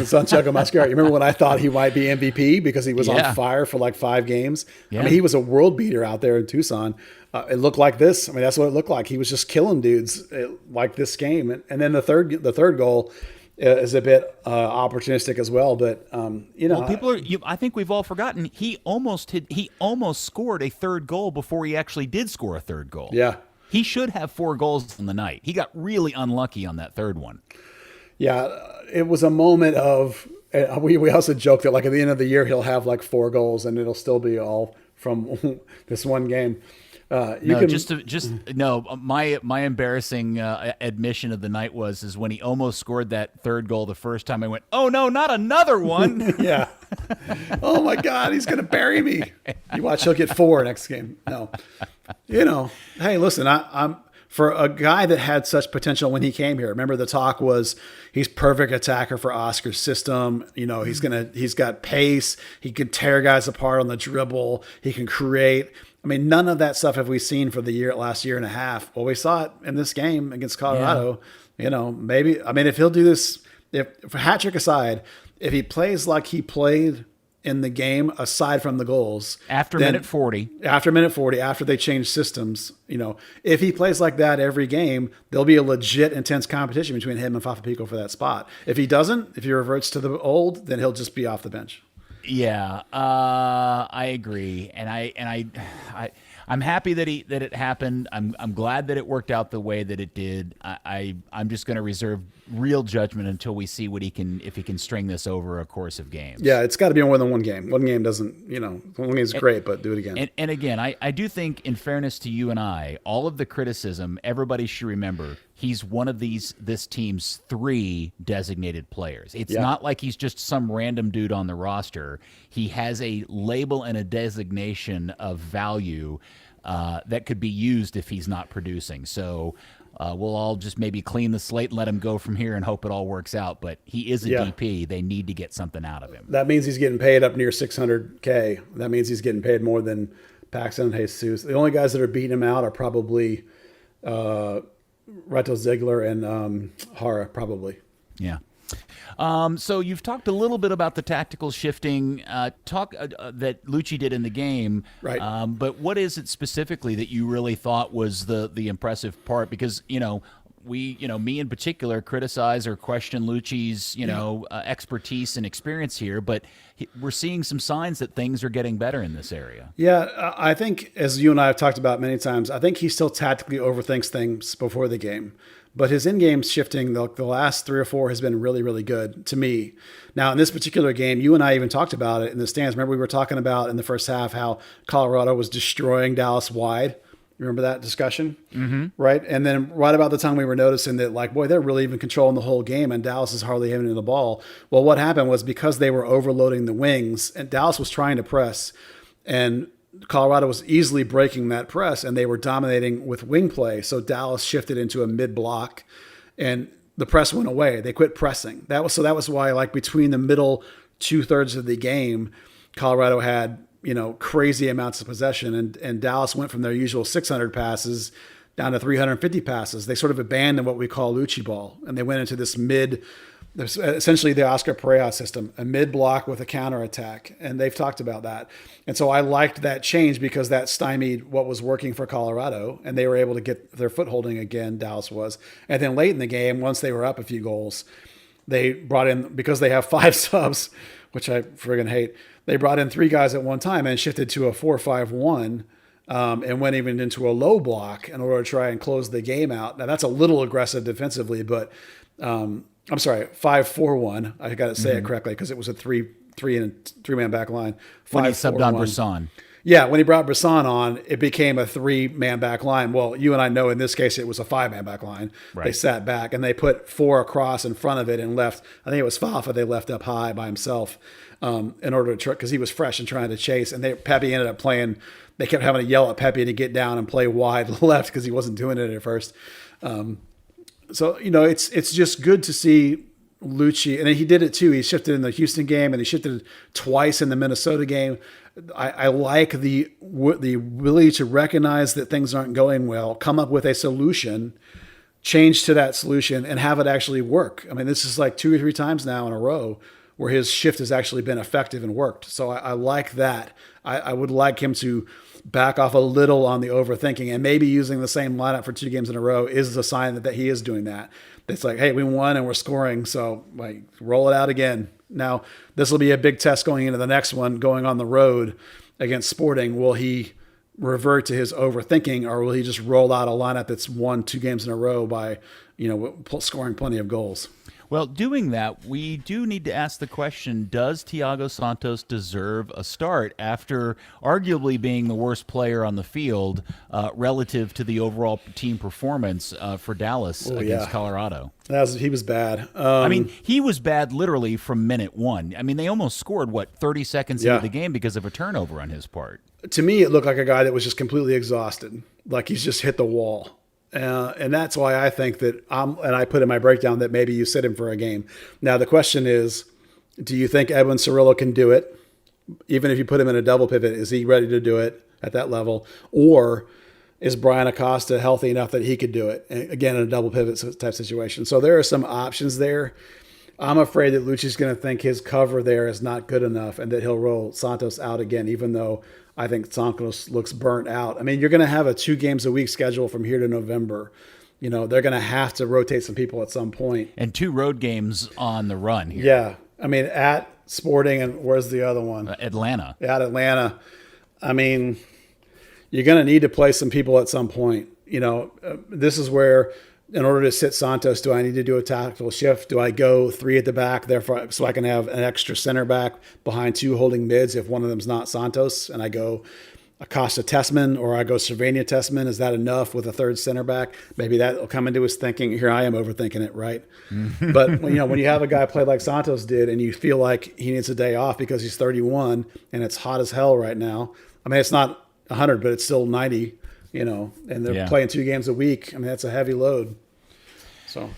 Santiago Mosquera. You remember when I thought he might be MVP because he was on fire for like 5 games? Yeah. I mean, he was a world beater out there in Tucson. It looked like this. I mean, that's what it looked like. He was just killing dudes like this game. And then the third goal is a bit opportunistic as well, but I think we've all forgotten he almost scored a third goal before he actually did score a third goal. Yeah, he should have 4 goals in the night. He got really unlucky on that third one. Yeah, it was a moment of. We also joke that like at the end of the year he'll have like 4 goals and it'll still be all from this one game. My embarrassing admission of the night is when he almost scored that third goal the first time. I went, oh no, not another one. Yeah. Oh my God, he's gonna bury me. You watch, he'll get 4 next game. No, hey, listen, I'm for a guy that had such potential when he came here. Remember the talk was he's perfect attacker for Oscar's system. He's got pace. He can tear guys apart on the dribble. He can create. I mean, none of that stuff have we seen for the last year and a half. Well, we saw it in this game against Colorado. Yeah. Maybe, I mean, if he'll do this, for hat trick aside, if he plays like he played in the game, aside from the goals. After minute 40. After they change systems, if he plays like that every game, there'll be a legit intense competition between him and Fafapico for that spot. If he doesn't, if he reverts to the old, then he'll just be off the bench. Yeah, I agree, and I'm happy that it happened. I'm glad that it worked out the way that it did. I'm just going to reserve real judgment until we see if he can string this over a course of games. Yeah, it's got to be more than one game. One game doesn't, one game is great, but do it again. And again, I do think, in fairness to you and I, all of the criticism, everybody should remember he's one of this team's 3 designated players. It's not like he's just some random dude on the roster. He has a label and a designation of value that could be used if he's not producing. So we'll all just maybe clean the slate and let him go from here and hope it all works out. But he is a DP. They need to get something out of him. That means he's getting paid up near $600K. That means he's getting paid more than Paxton and Jesus. The only guys that are beating him out are probably Reto Ziegler and Hara, probably. Yeah. So you've talked a little bit about the tactical shifting that Lucci did in the game, right? But what is it specifically that you really thought was the impressive part? Because me in particular, criticize or question Lucci's expertise and experience here, but we're seeing some signs that things are getting better in this area. Yeah, I think, as you and I have talked about many times, I think he still tactically overthinks things before the game. But his in-game shifting, the last 3 or 4, has been really, really good to me. Now, in this particular game, you and I even talked about it in the stands. Remember, we were talking about in the first half how Colorado was destroying Dallas wide. Remember that discussion? Mm-hmm. Right? And then right about the time we were noticing that, like, boy, they're really even controlling the whole game, and Dallas is hardly having the ball. Well, what happened was because they were overloading the wings, and Dallas was trying to press, and Colorado was easily breaking that press, and they were dominating with wing play. So Dallas shifted into a mid block, and the press went away. They quit pressing. That was why, like, between the middle 2/3 of the game, Colorado had crazy amounts of possession, and Dallas went from their usual 600 passes down to 350 passes. They sort of abandoned what we call Lucci ball, and they went into this mid There's essentially the Oscar Pereira system, a mid block with a counterattack. And they've talked about that. And so I liked that change because that stymied what was working for Colorado, and they were able to get their footholding again, Dallas was. And then late in the game, once they were up a few goals, they brought in, because they have 5 subs, which I friggin' hate, they brought in 3 guys at one time and shifted to a 4-5-1 and went even into a low block in order to try and close the game out. Now, that's a little aggressive defensively, but I'm sorry, 5-4-1. I got to say it correctly because it was a three-man back line. When he subbed on Brisson. Yeah, when he brought Brisson on, it became a 3-man back line. Well, you and I know in this case it was a 5-man back line. Right. They sat back and they put 4 across in front of it and left. I think it was Fafa they left up high by himself in order to try, because he was fresh and trying to chase. And Pepe ended up playing. They kept having to yell at Pepe to get down and play wide left because he wasn't doing it at first. So, it's just good to see Lucci, and he did it too. He shifted in the Houston game and he shifted twice in the Minnesota game. I like the ability to recognize that things aren't going well, come up with a solution, change to that solution, and have it actually work. I mean, this is like 2 or 3 times now in a row where his shift has actually been effective and worked. So I like that. I would like him to back off a little on the overthinking, and maybe using the same lineup for 2 games in a row is a sign that he is doing that. It's like, hey, we won and we're scoring, so like roll it out again. Now, this will be a big test going into the next one, going on the road against Sporting. Will he revert to his overthinking, or will he just roll out a lineup that's won 2 games in a row by, scoring plenty of goals? Well, doing that, we do need to ask the question, does Thiago Santos deserve a start after arguably being the worst player on the field relative to the overall team performance for Dallas against Colorado? He was bad. I mean, he was bad literally from minute 1. I mean, they almost scored, 30 seconds into the game because of a turnover on his part. To me, it looked like a guy that was just completely exhausted, like he's just hit the wall. And that's why I think that and I put in my breakdown that maybe you sit him for a game. Now, the question is, do you think Edwin Cirillo can do it? Even if you put him in a double pivot, is he ready to do it at that level? Or is Brian Acosta healthy enough that he could do it, again, in a double pivot type situation? So there are some options there. I'm afraid that Lucci's going to think his cover there is not good enough and that he'll roll Santos out again, even though I think Santos looks burnt out. I mean, you're going to have a 2 games a week schedule from here to November. They're going to have to rotate some people at some point. And 2 road games on the run here. Yeah. I mean, at Sporting, and where's the other one? Atlanta. At Atlanta. I mean, you're going to need to play some people at some point. This is where, in order to sit Santos, do I need to do a tactical shift? Do I go 3 at the back, therefore, so I can have an extra center back behind 2 holding mids if one of them's not Santos, and I go Acosta Tessmann, or I go Cervania Tessmann? Is that enough with a 3rd center back? Maybe that will come into his thinking. Here I am overthinking it, right? But when you have a guy play like Santos did, and you feel like he needs a day off because he's 31 and it's hot as hell right now. I mean, it's not 100, but it's still 90. And they're playing 2 games a week. I mean, that's a heavy load. So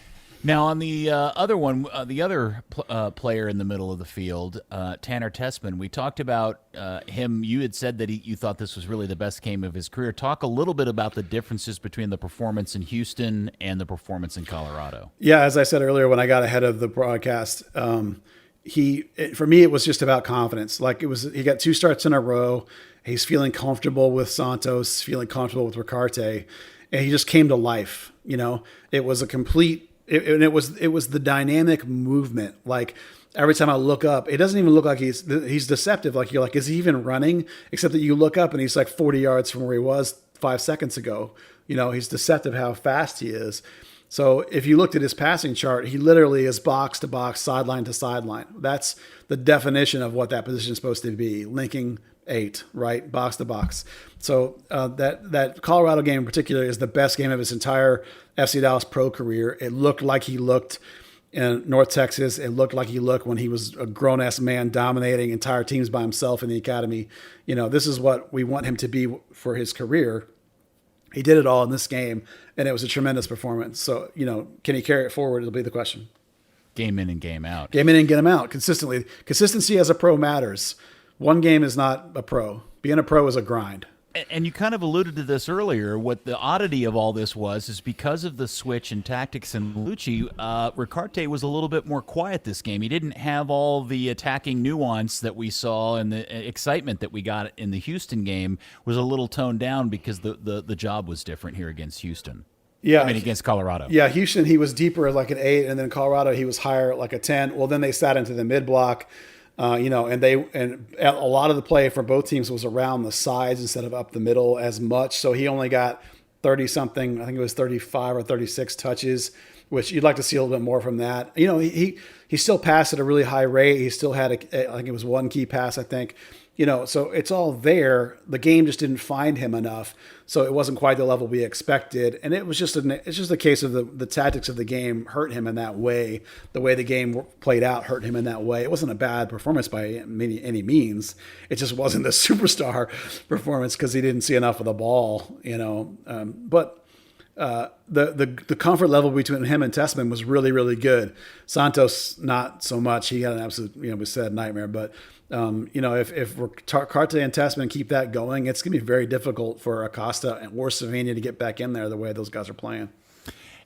now on the other one, the other player in the middle of the field, Tanner Tessmann, we talked about him. You had said that you thought this was really the best game of his career. Talk a little bit about the differences between the performance in Houston and the performance in Colorado. Yeah, as I said earlier when I got ahead of the broadcast, for me, it was just about confidence. Like he got 2 starts in a row. He's feeling comfortable with Santos, feeling comfortable with Ricaurte, and he just came to life. It was a complete, it was the dynamic movement. Like every time I look up, it doesn't even look like he's deceptive. Like you're like, is he even running? Except that you look up and he's like 40 yards from where he was 5 seconds ago. He's deceptive how fast he is. So if you looked at his passing chart, he literally is box to box, sideline to sideline. That's the definition of what that position is supposed to be, linking 8, right? Box to box. So that Colorado game in particular is the best game of his entire FC Dallas pro career. It looked like he looked in North Texas. It looked like he looked when he was a grown-ass man dominating entire teams by himself in the academy. This is what we want him to be for his career. He did it all in this game, and it was a tremendous performance. So, can he carry it forward? It'll be the question. Game in and game out. Game in and get him out consistently. Consistency as a pro matters. One game is not a pro. Being a pro is a grind. And you kind of alluded to this earlier. What the oddity of all this was is because of the switch in tactics and Lucci, Ricaurte was a little bit more quiet this game. He didn't have all the attacking nuance that we saw, and the excitement that we got in the Houston game was a little toned down because the job was different here against Houston. Yeah, I mean against Colorado. Yeah, Houston, he was deeper like an 8, and then Colorado, he was higher like a 10. Well, then they sat into the mid block. And a lot of the play for both teams was around the sides instead of up the middle as much. So he only got 30 something, I think it was 35 or 36 touches, which you'd like to see a little bit more from that. He still passed at a really high rate. He still had I think it was one key pass, I think. So it's all there. The game just didn't find him enough. So it wasn't quite the level we expected. And it's just a case of the tactics of the game hurt him in that way. The way the game played out hurt him in that way. It wasn't a bad performance by any means. It just wasn't the superstar performance because he didn't see enough of the ball, But the comfort level between him and Tessmann was really, really good. Santos, not so much. He had an absolute, we said nightmare. But, if Ricaurte and Tessmann keep that going, it's going to be very difficult for Acosta or Savania to get back in there the way those guys are playing.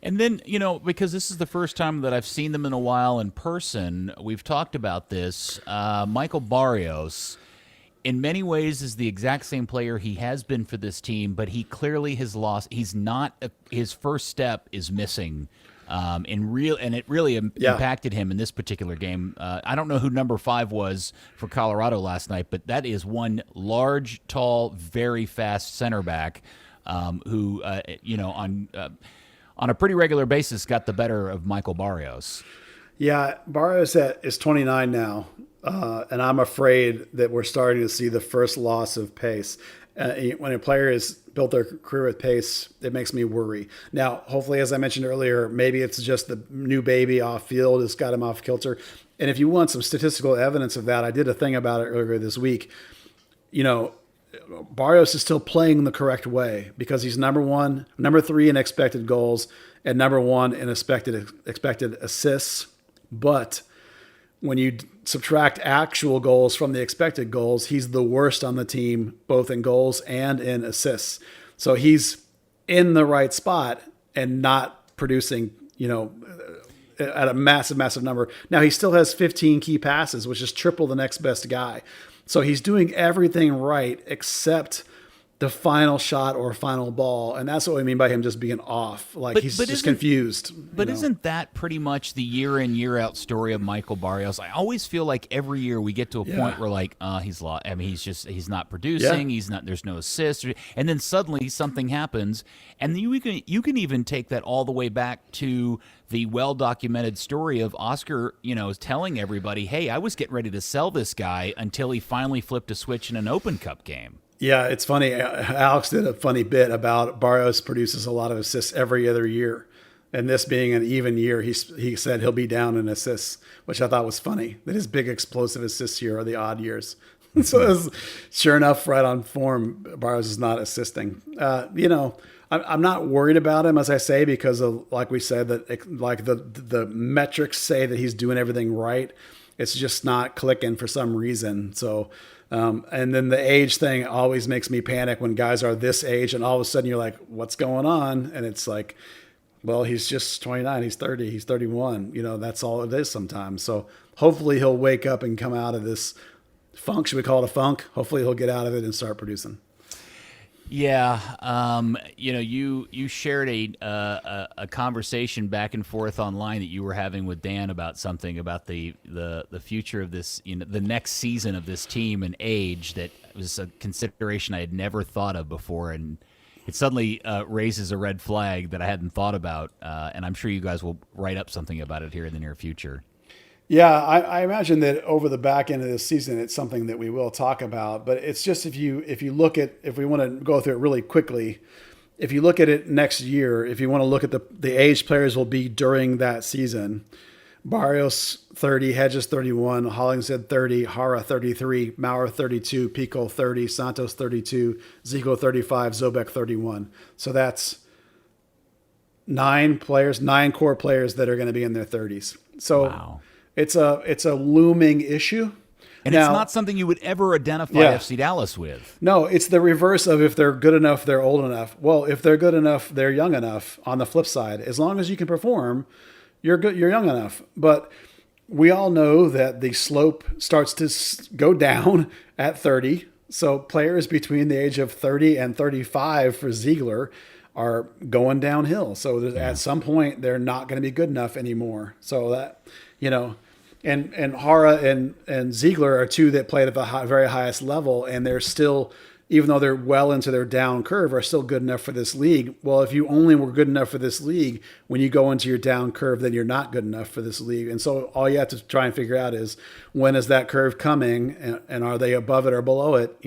And then, because this is the first time that I've seen them in a while in person, we've talked about this. Michael Barrios, in many ways, is the exact same player he has been for this team, but he clearly has lost. He's not. His first step is missing, and it really impacted him in this particular game. I don't know who number 5 was for Colorado last night, but that is one large, tall, very fast center back who, on a pretty regular basis, got the better of Michael Barrios. Yeah, Barrios is 29 now. And I'm afraid that we're starting to see the first loss of pace. When a player has built their career with pace, it makes me worry. Now, hopefully, as I mentioned earlier, maybe it's just the new baby off field has got him off kilter. And if you want some statistical evidence of that, I did a thing about it earlier this week. Barrios is still playing the correct way because he's number 3 in expected goals, and number 1 in expected assists. But when you subtract actual goals from the expected goals, he's the worst on the team, both in goals and in assists. So he's in the right spot and not producing, at a massive, massive number. Now, he still has 15 key passes, which is triple the next best guy. So he's doing everything right except the final shot or final ball. And that's what we mean by him just being off. He's just confused. But isn't that pretty much the year in, year out story of Michael Barrios? I always feel like every year we get to a point where he's lost. I mean, he's not producing. He's not, there's no assists. And then suddenly something happens. And you can even take that all the way back to the well-documented story of Oscar, telling everybody, hey, I was getting ready to sell this guy until he finally flipped a switch in an Open Cup game. Yeah, it's funny. Alex did a funny bit about Barrios produces a lot of assists every other year. And this being an even year, he said he'll be down in assists, which I thought was funny, that his big explosive assists year are the odd years. So sure enough, right on form, Barrios is not assisting. I'm not worried about him, as I say, because of, like we said, that the metrics say that he's doing everything right. It's just not clicking for some reason. So, and then the age thing always makes me panic when guys are this age and all of a sudden you're like, what's going on? And it's like, well, he's just 29, he's 30, he's 31. That's all it is sometimes. So hopefully he'll wake up and come out of this funk. Should we call it a funk? Hopefully he'll get out of it and start producing. Yeah, you shared a conversation back and forth online that you were having with Dan about something about the future of this, the next season of this team and age. That was a consideration I had never thought of before, and it suddenly raises a red flag that I hadn't thought about. And I'm sure you guys will write up something about it here in the near future. Yeah, I imagine that over the back end of this season, it's something that we will talk about. But it's just if you look at, if we want to go through it really quickly, if you look at it next year, if you want to look at the age players will be during that season, Barrios 30, Hedges 31, Hollingshead 30, Hara 33, Maurer 32, Pico 30, Santos 32, Zico 35, Zobek 31. So that's 9 core players that are going to be in their 30s. So. Wow. It's a looming issue. And Now, it's not something you would ever identify Yeah. FC Dallas with. no, it's the reverse of if they're good enough, they're old enough. Well, if they're good enough, they're young enough. On the flip side, as long as you can perform, you're good. You're young enough. But we all know that the slope starts to go down at 30. So players between the age of 30 and 35 for Ziegler are going downhill. So at some point, they're not going to be good enough anymore. So that, and Hara and Ziegler are two that played at the very highest level, and they're still, even though they're well into their down curve, are still good enough for this league. Well, if you only were good enough for this league, when you go into your down curve, then you're not good enough for this league. And so all you have to try and figure out is, when is that curve coming, and are they above it or below it?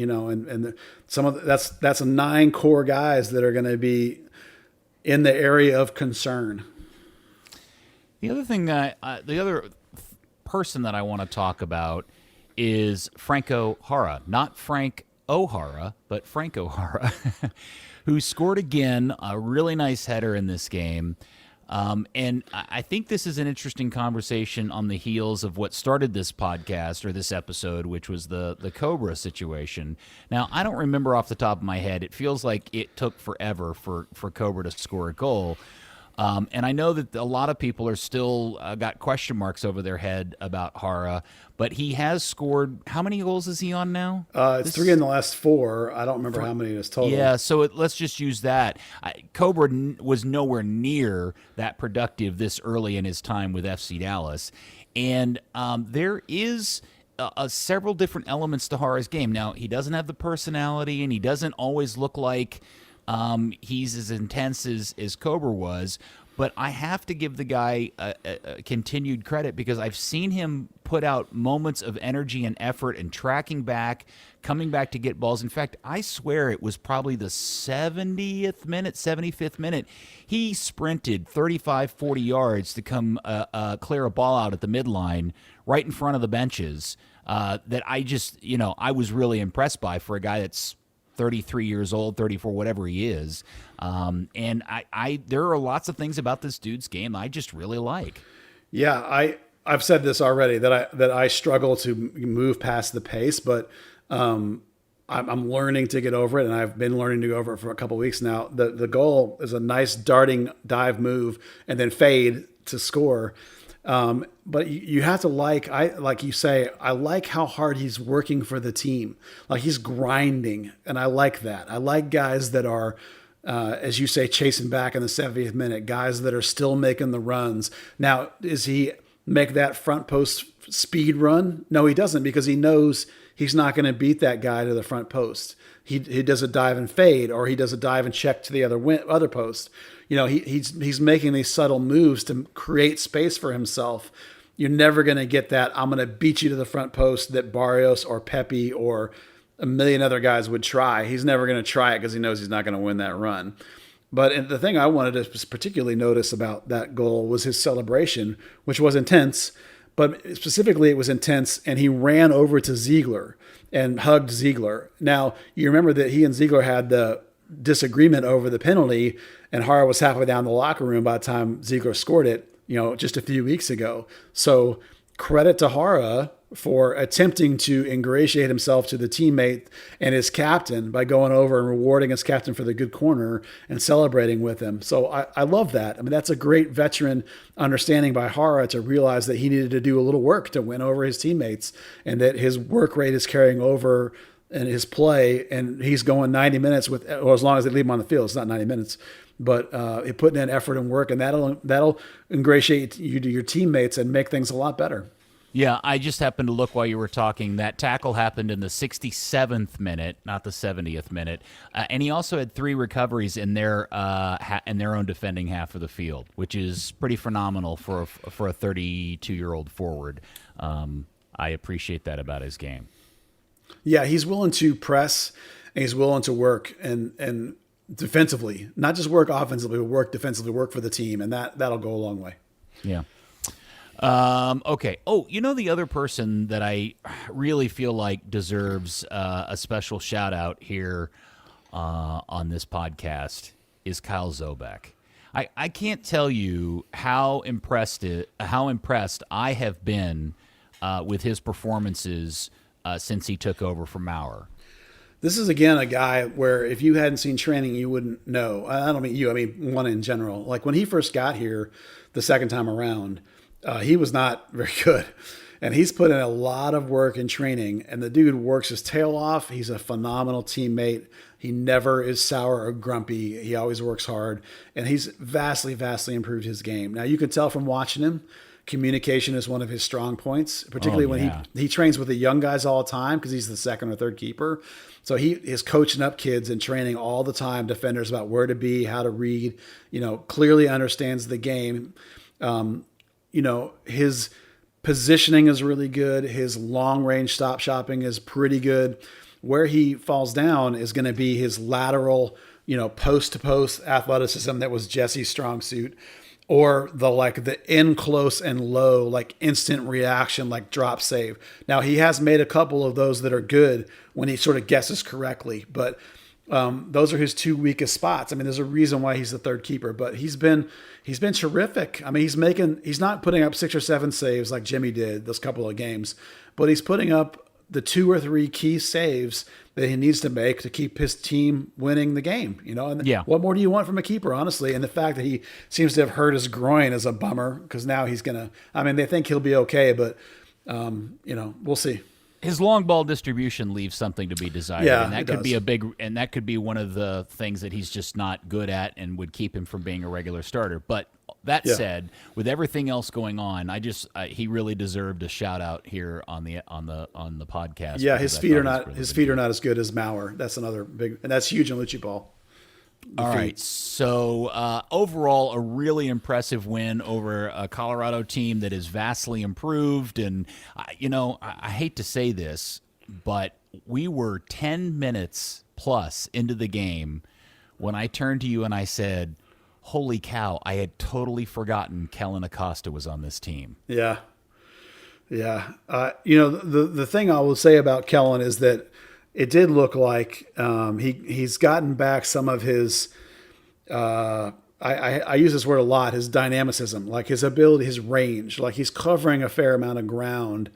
That's 9 core guys that are going to be in the area of concern. The other thing the other person that I want to talk about is Franco Jara, not Frank O'Hara, but Frank O'Hara, who scored again, a really nice header in this game. And I think this is an interesting conversation on the heels of what started this podcast or this episode, which was the Kobra situation. Now, I don't remember off the top of my head. It feels like it took forever for Kobra to score a goal. And I know that a lot of people are still got question marks over their head about Jara, but he has scored. How many goals is he on now? It's 3 in the last 4. I don't remember how many it is total. Yeah, so let's just use that. Kobra was nowhere near that productive this early in his time with FC Dallas. And there is several different elements to Jara's game. Now, he doesn't have the personality, and he doesn't always look like he's as intense as Kobra was, but I have to give the guy a continued credit, because I've seen him put out moments of energy and effort and tracking back, coming back to get balls. In fact, I swear it was probably the 75th minute. He sprinted 35, 40 yards to come clear a ball out at the midline right in front of the benches that I was really impressed by for a guy that's 33 years old, 34, whatever he is. And there are lots of things about this dude's game I just really like. Yeah, I've said this already, that I struggle to move past the pace, but I'm learning to get over it, and I've been learning to go over it for a couple of weeks now. The goal is a nice darting dive move and then fade to score. But you have to like you say, I like how hard he's working for the team. Like, he's grinding, and I like that. I like guys that are, as you say, chasing back in the 70th minute, guys that are still making the runs. Now, does he make that front post speed run? No, he doesn't, because he knows he's not going to beat that guy to the front post. He does a dive and fade, or he does a dive and check to the other post. He's making these subtle moves to create space for himself. You're never going to get that I'm going to beat you to the front post that Barrios or Pepe or a million other guys would try. He's never going to try it because he knows he's not going to win that run. But the thing I wanted to particularly notice about that goal was his celebration, which was intense. But specifically, it was intense, and he ran over to Ziegler and hugged Ziegler. Now, you remember that he and Ziegler had the disagreement over the penalty, and Jara was halfway down the locker room by the time Ziegler scored it, just a few weeks ago. So credit to Jara for attempting to ingratiate himself to the teammate and his captain by going over and rewarding his captain for the good corner and celebrating with him. So I love that. I mean, that's a great veteran understanding by Jara to realize that he needed to do a little work to win over his teammates, and that his work rate is carrying over in his play, and he's going 90 minutes or as long as they leave him on the field. It's not 90 minutes, but putting in effort and work, and that'll ingratiate you to your teammates and make things a lot better. Yeah, I just happened to look while you were talking. That tackle happened in the 67th minute, not the 70th minute, and he also had 3 recoveries in their own defending half of the field, which is pretty phenomenal for a 32-year-old forward. I appreciate that about his game. Yeah, he's willing to press, and he's willing to work and defensively, not just work offensively, but work defensively, work for the team, and that'll go a long way. Yeah. Okay. Oh, the other person that I really feel like deserves a special shout out here on this podcast is Kyle Zobek. I can't tell you how impressed I have been with his performances since he took over from Maurer. This is, again, a guy where if you hadn't seen training, you wouldn't know. I don't mean you, I mean one in general. Like when he first got here the second time around, he was not very good. And he's put in a lot of work in training, and the dude works his tail off. He's a phenomenal teammate. He never is sour or grumpy. He always works hard, and he's vastly, vastly improved his game. Now, you can tell from watching him, communication is one of his strong points, particularly when he trains with the young guys all the time because he's the second or third keeper. So he is coaching up kids and training all the time, defenders, about where to be, how to read, clearly understands the game. His positioning is really good. His long-range stop shopping is pretty good. Where he falls down is going to be his lateral, post-to-post athleticism that was Jesse's strong suit, or the in close and low, like instant reaction, like drop save. Now, he has made a couple of those that are good when he sort of guesses correctly, but those are his two weakest spots. I mean, there's a reason why he's the third keeper, but he's been terrific. I mean, he's not putting up 6 or 7 saves like Jimmy did those couple of games, but he's putting up the 2 or 3 key saves that he needs to make to keep his team winning the game. And what more do you want from a keeper, honestly? And the fact that he seems to have hurt his groin is a bummer, because now he's gonna. I mean, they think he'll be okay, but we'll see. His long ball distribution leaves something to be desired, and that could be that could be one of the things that he's just not good at and would keep him from being a regular starter. But that said, with everything else going on, he really deserved a shout out here on the podcast. Yeah, his feet are not as good as Maurer. That's another big, and that's huge in Lucci ball. All right, so overall, a really impressive win over a Colorado team that is vastly improved. And, I hate to say this, but we were 10 minutes plus into the game when I turned to you and I said, holy cow, I had totally forgotten Kellen Acosta was on this team. Yeah. Yeah. The thing I will say about Kellen is that it did look like he's gotten back some of his, I use this word a lot, his dynamicism, like his ability, his range, like he's covering a fair amount of ground.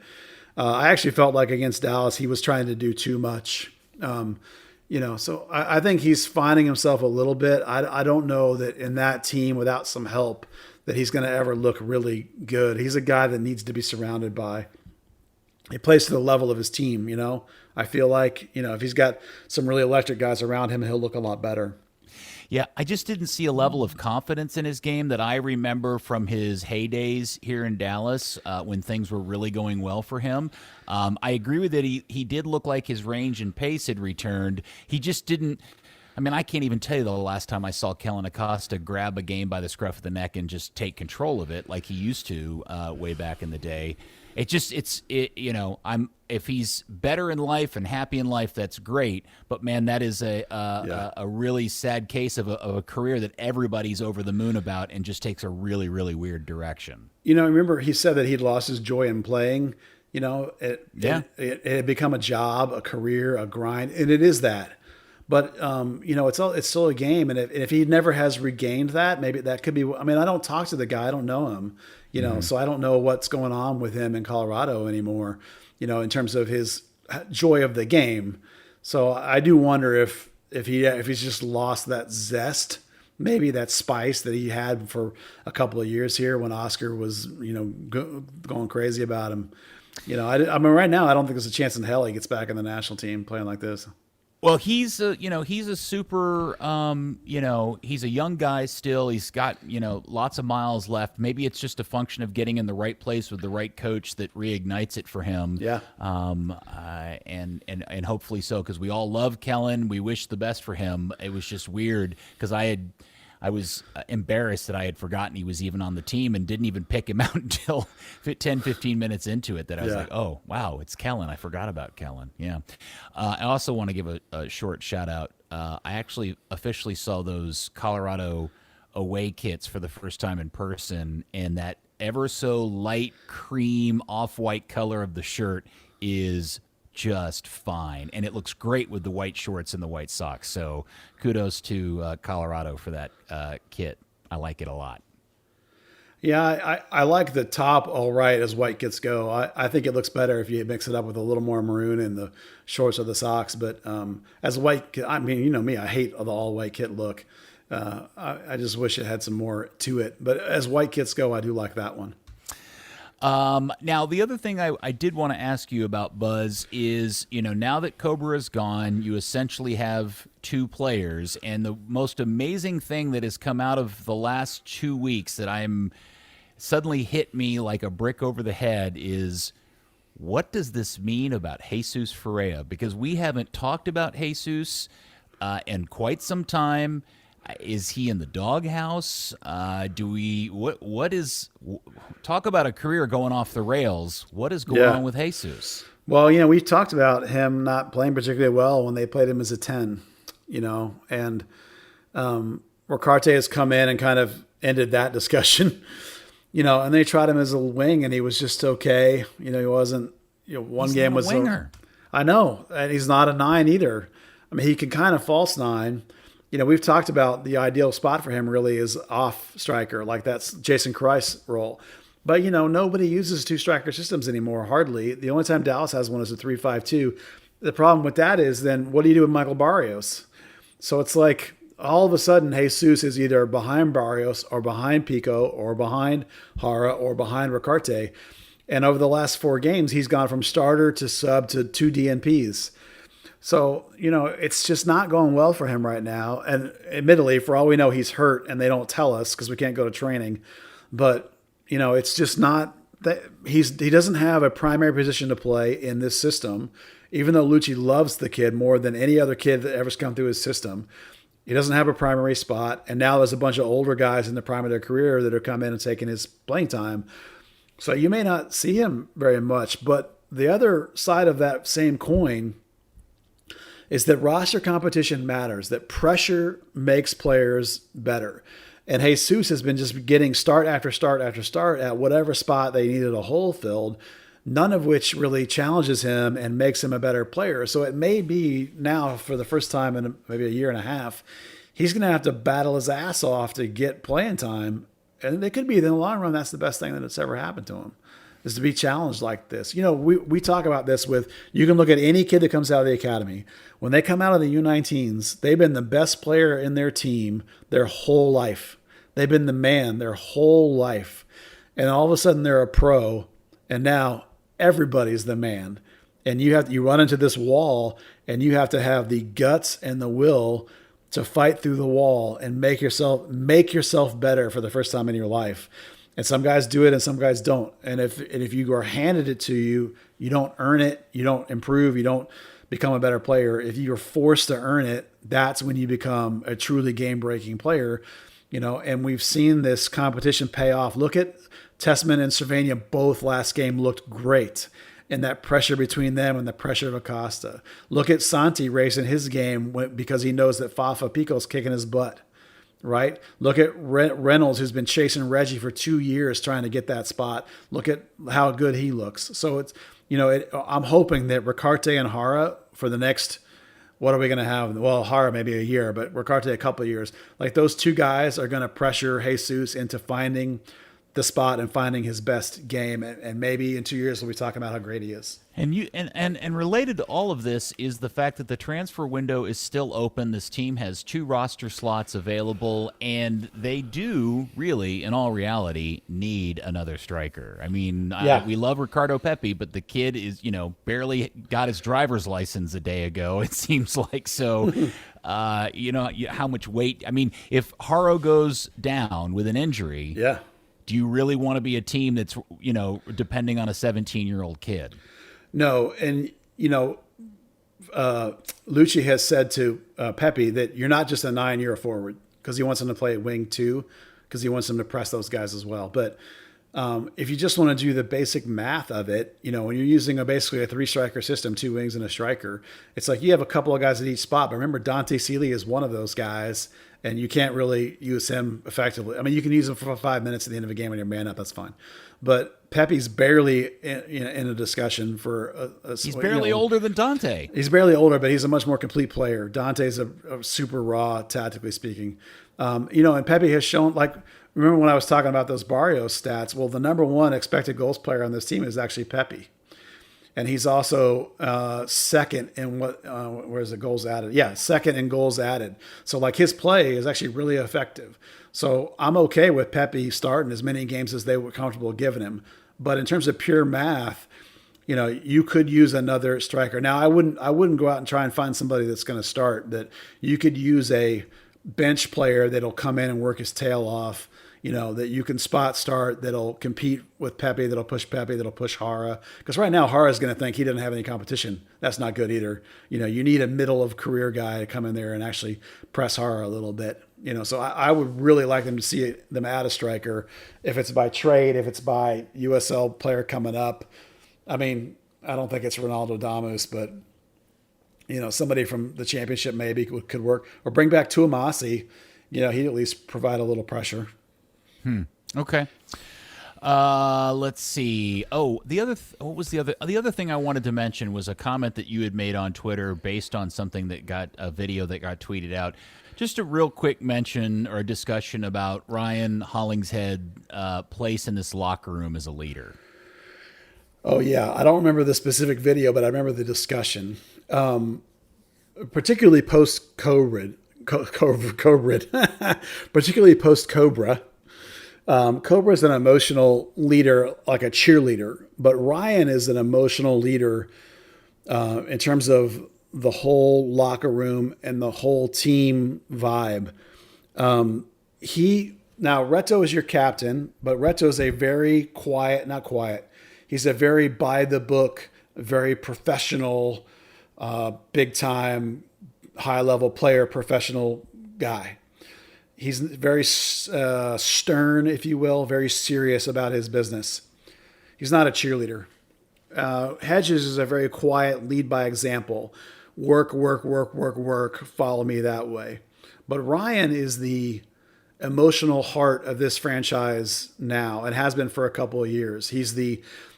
I actually felt like against Dallas, he was trying to do too much. So I think he's finding himself a little bit. I don't know that in that team without some help that he's going to ever look really good. He's a guy that needs to be surrounded by. He plays to the level of his team, I feel like, if he's got some really electric guys around him, he'll look a lot better. Yeah, I just didn't see a level of confidence in his game that I remember from his heydays here in Dallas when things were really going well for him. I agree with it. He did look like his range and pace had returned. He just didn't. I mean, I can't even tell you the last time I saw Kellen Acosta grab a game by the scruff of the neck and just take control of it like he used to way back in the day. If he's better in life and happy in life, that's great. But man, that is a really sad case of a career that everybody's over the moon about and just takes a really, really weird direction. Remember he said that he'd lost his joy in playing. It had become a job, a career, a grind, and it is that. But it's still a game, and if he never has regained that, maybe that could be. I mean, I don't talk to the guy, I don't know him, so I don't know what's going on with him in Colorado anymore, in terms of his joy of the game. So I do wonder if he's just lost that zest, maybe that spice that he had for a couple of years here when Oscar was going crazy about him. I mean, right now I don't think there's a chance in hell he gets back in the national team playing like this. Well, he's a super, he's a young guy still. He's got, lots of miles left. Maybe it's just a function of getting in the right place with the right coach that reignites it for him. Yeah. And hopefully so, because we all love Kellen. We wish the best for him. It was just weird because I was embarrassed that I had forgotten he was even on the team and didn't even pick him out until 10, 15 minutes into it that I was like, oh, wow, it's Kellen. I forgot about Kellen. Yeah. I also want to give a short shout out. I actually officially saw those Colorado away kits for the first time in person, and that ever so light cream off-white color of the shirt is just fine, and it looks great with the white shorts and the white socks. So kudos to Colorado for that kit. I like it a lot. Yeah, I like the top all right as white kits go. I think it looks better if you mix it up with a little more maroon in the shorts or the socks. But as white, I mean, you know me, I hate the all white kit look. I just wish it had some more to it. But as white kits go, I do like that one. Now, the other thing I did want to ask you about, Buzz, is, now that Kobra is gone, you essentially have two players. And the most amazing thing that has come out of the last 2 weeks that I'm suddenly hit me like a brick over the head is, what does this mean about Jesus Ferreira? Because we haven't talked about Jesus in quite some time. Is he in the doghouse? Talk about a career going off the rails. What is going on with Jesus? Well, we talked about him not playing particularly well when they played him as a 10, and Ricaurte has come in and kind of ended that discussion, and they tried him as a wing and he was just okay. He wasn't, one He's game not a was winger. I know. And he's not a 9 either. I mean, he can kind of false 9. We've talked about the ideal spot for him really is off striker, like that's Jason Christ's role. But, nobody uses 2 striker systems anymore, hardly. The only time Dallas has one is a 3-5-2. The problem with that is then what do you do with Michael Barrios? So it's like all of a sudden Jesus is either behind Barrios or behind Pico or behind Jara or behind Ricaurte. And over the last 4 games, he's gone from starter to sub to 2 DNPs. So, it's just not going well for him right now. And admittedly, for all we know, he's hurt and they don't tell us because we can't go to training. But, it's just not that he doesn't have a primary position to play in this system, even though Lucci loves the kid more than any other kid that ever's come through his system. He doesn't have a primary spot. And now there's a bunch of older guys in the prime of their career that are coming in and taking his playing time. So you may not see him very much. But the other side of that same coin is that roster competition matters, that pressure makes players better. And Jesus has been just getting start after start after start at whatever spot they needed a hole filled, none of which really challenges him and makes him a better player. So it may be now, for the first time in maybe a year and a half, he's going to have to battle his ass off to get playing time. And it could be in the long run, that's the best thing that's ever happened to him, is to be challenged like this. We talk about this with, you can look at any kid that comes out of the academy. When they come out of the U19s, they've been the best player in their team their whole life. They've been the man their whole life. And all of a sudden they're a pro, and now everybody's the man. And you run into this wall, and you have to have the guts and the will to fight through the wall and make yourself better for the first time in your life. And some guys do it and some guys don't. And if you are handed it to you, you don't earn it, you don't improve, you don't become a better player. If you're forced to earn it, that's when you become a truly game-breaking player. And we've seen this competition pay off. Look at Tessmann and Cervania, both last game looked great. And that pressure between them and the pressure of Acosta. Look at Santi racing his game because he knows that Fafa Pico's kicking his butt. Right? Look at Reynolds, who's been chasing Reggie for 2 years trying to get that spot. Look at how good he looks. So it's, I'm hoping that Ricaurte and Jara for the next, what are we going to have? Well, Jara maybe a year, but Ricaurte a couple of years. Like those 2 guys are going to pressure Jesus into finding the spot and finding his best game. And maybe in 2 years we'll be talking about how great he is. And related to all of this is the fact that the transfer window is still open. This team has 2 roster slots available, and they do really, in all reality, need another striker. I mean, we love Ricardo Pepi, but the kid is, barely got his driver's license a day ago, it seems like. So, how much weight? I mean, if Haro goes down with an injury, do you really want to be a team that's, depending on a 17-year-old kid? No, and Lucci has said to Pepi that you're not just a 9, you're a forward, because he wants him to play at wing too, because he wants him to press those guys as well. But if you just want to do the basic math of it, when you're using basically a 3-striker system, 2 wings and a striker, it's like you have a couple of guys at each spot. But remember, Dante Sealy is one of those guys, and you can't really use him effectively. I mean, you can use him for 5 minutes at the end of a game when you're man up. That's fine. But Pepe's barely in a discussion for he's barely older than Dante. He's barely older, but he's a much more complete player. Dante's a super raw, tactically speaking. And Pepe has shown, like, remember when I was talking about those Barrios stats? Well, the number one expected goals player on this team is actually Pepe. And he's also second in where's the goals added? Yeah, second in goals added. So like his play is actually really effective. So I'm okay with Pepe starting as many games as they were comfortable giving him. But in terms of pure math, you could use another striker. Now I wouldn't go out and try and find somebody that's going to start. That you could use a bench player that'll come in and work his tail off. That you can spot start, that'll compete with Pepe, that'll push Hara. Because right now, Hara's going to think he doesn't have any competition. That's not good either. You need a middle of career guy to come in there and actually press Hara a little bit. So I would really like them to see them add a striker. If it's by trade, if it's by USL player coming up. I mean, I don't think it's Ronaldo Damus, but, somebody from the championship maybe could work. Or bring back Tuamasi. He'd at least provide a little pressure. Okay. Let's see. Oh, what was the other thing I wanted to mention was a comment that you had made on Twitter based on something that got a video that got tweeted out. Just a real quick mention or a discussion about Ryan Hollingshead's place in this locker room as a leader. Oh yeah, I don't remember the specific video, but I remember the discussion, particularly post Kobra, particularly post Kobra. Kobra is an emotional leader, like a cheerleader, but Ryan is an emotional leader in terms of the whole locker room and the whole team vibe. Now Reto is your captain, but Reto is a very not quiet. He's a very by the book, very professional, big time, high level player, professional guy. He's very stern, if you will, very serious about his business. He's not a cheerleader. Hedges is a very quiet, lead by example. Work, follow me that way. But Ryan is the emotional heart of this franchise now and has been for a couple of years.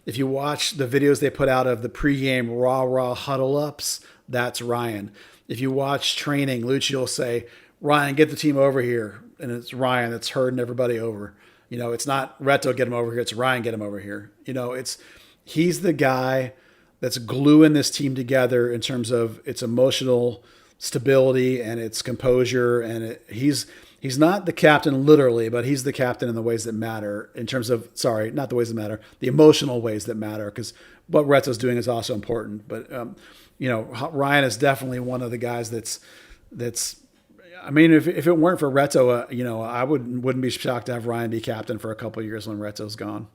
If you watch the videos they put out of the pregame rah huddle ups, that's Ryan. If you watch training, Lucci will say, Ryan, get the team over here. And it's Ryan that's herding everybody over. It's not Reto, get him over here. It's Ryan, get him over here. He's the guy that's gluing this team together in terms of its emotional stability and its composure. And he's not the captain literally, but he's the captain in the ways that matter in terms of, not the ways that matter, the emotional ways that matter. Because what Reto's doing is also important. But, Ryan is definitely one of the guys that's, I mean, if it weren't for Reto, I wouldn't be shocked to have Ryan be captain for a couple of years when Reto's gone.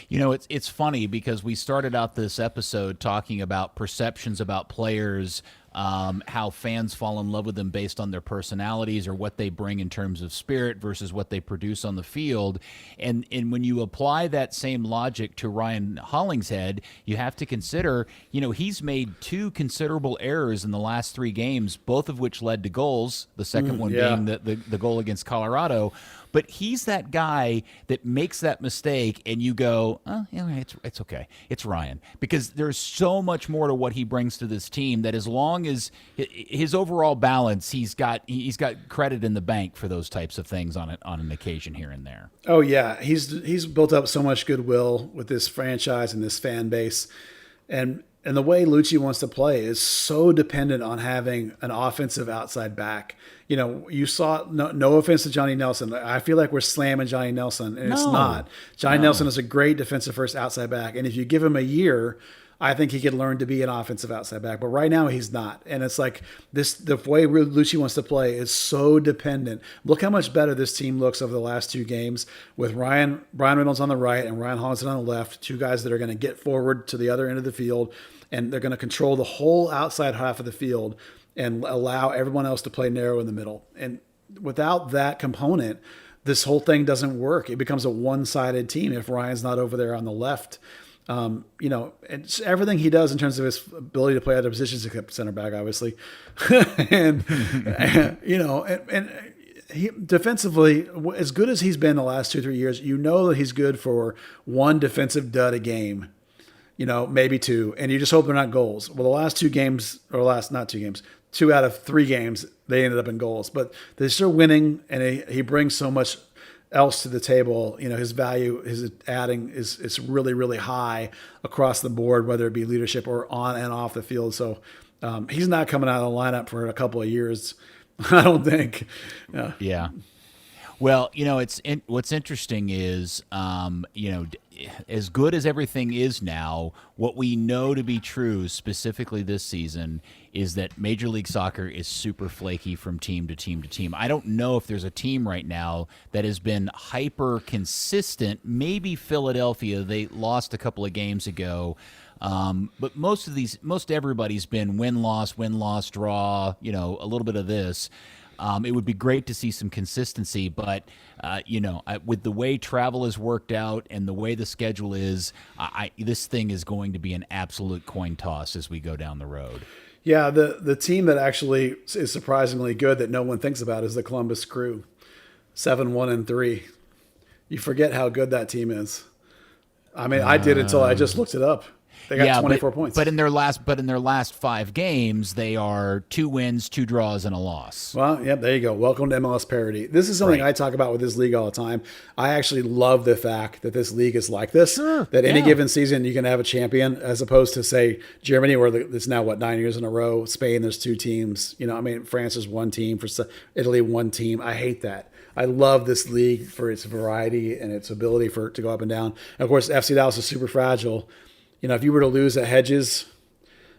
It's funny because we started out this episode talking about perceptions about players, how fans fall in love with them based on their personalities or what they bring in terms of spirit versus what they produce on the field. And when you apply that same logic to Ryan Hollingshead, you have to consider, he's made two considerable errors in the last 3 games, both of which led to goals, the second one being the goal against Colorado. But he's that guy that makes that mistake and you go, it's okay. It's Ryan. Because there's so much more to what he brings to this team that as long as his overall balance, he's got credit in the bank for those types of things on an occasion here and there. Oh, yeah. He's built up so much goodwill with this franchise and this fan base. And the way Lucci wants to play is so dependent on having an offensive outside back. You saw, no offense to Johnny Nelson. I feel like we're slamming Johnny Nelson, and it's not. Johnny Nelson is a great defensive first outside back. And if you give him a year, I think he could learn to be an offensive outside back. But right now he's not. And it's like the way Lucci wants to play is so dependent. Look how much better this team looks over the last 2 games with Brian Reynolds on the right and Ryan Hollingshead on the left, 2 guys that are going to get forward to the other end of the field. And they're going to control the whole outside half of the field and allow everyone else to play narrow in the middle. And without that component, this whole thing doesn't work. It becomes a one-sided team if Ryan's not over there on the left. And everything he does in terms of his ability to play other positions, except center back, obviously. and he defensively, as good as he's been the last 2-3 years, that he's good for 1 defensive dud a game. Maybe 2, and you just hope they're not goals. Well, the last 2 games, or not 2 games, 2 out of 3 games, they ended up in goals. But they're still winning, and he brings so much else to the table. His value, his adding is really, really high across the board, whether it be leadership or on and off the field. So he's not coming out of the lineup for a couple of years, I don't think. Yeah. Well, what's interesting is, as good as everything is now, what we know to be true specifically this season is that Major League Soccer is super flaky from team to team to team. I don't know if there's a team right now that has been hyper consistent. Maybe Philadelphia, they lost a couple of games ago. But most everybody's been win-loss, draw, a little bit of this. It would be great to see some consistency, but with the way travel has worked out and the way the schedule is, this thing is going to be an absolute coin toss as we go down the road. Yeah, the team that actually is surprisingly good that no one thinks about is the Columbus Crew, 7-1-3. You forget how good that team is. I mean, I did until I just looked it up. They got 24 points. But in their last 5 games, they are 2 wins, 2 draws, and a loss. Well, yeah, there you go. Welcome to MLS parity. This is something I talk about with this league all the time. I actually love the fact that this league is like this. Sure, that any given season you can have a champion, as opposed to, say, Germany, where it's now 9 years in a row. Spain, there's 2 teams. France is 1 team. For Italy, 1 team. I hate that. I love this league for its variety and its ability for it to go up and down. And of course, FC Dallas is super fragile. If you were to lose a Hedges,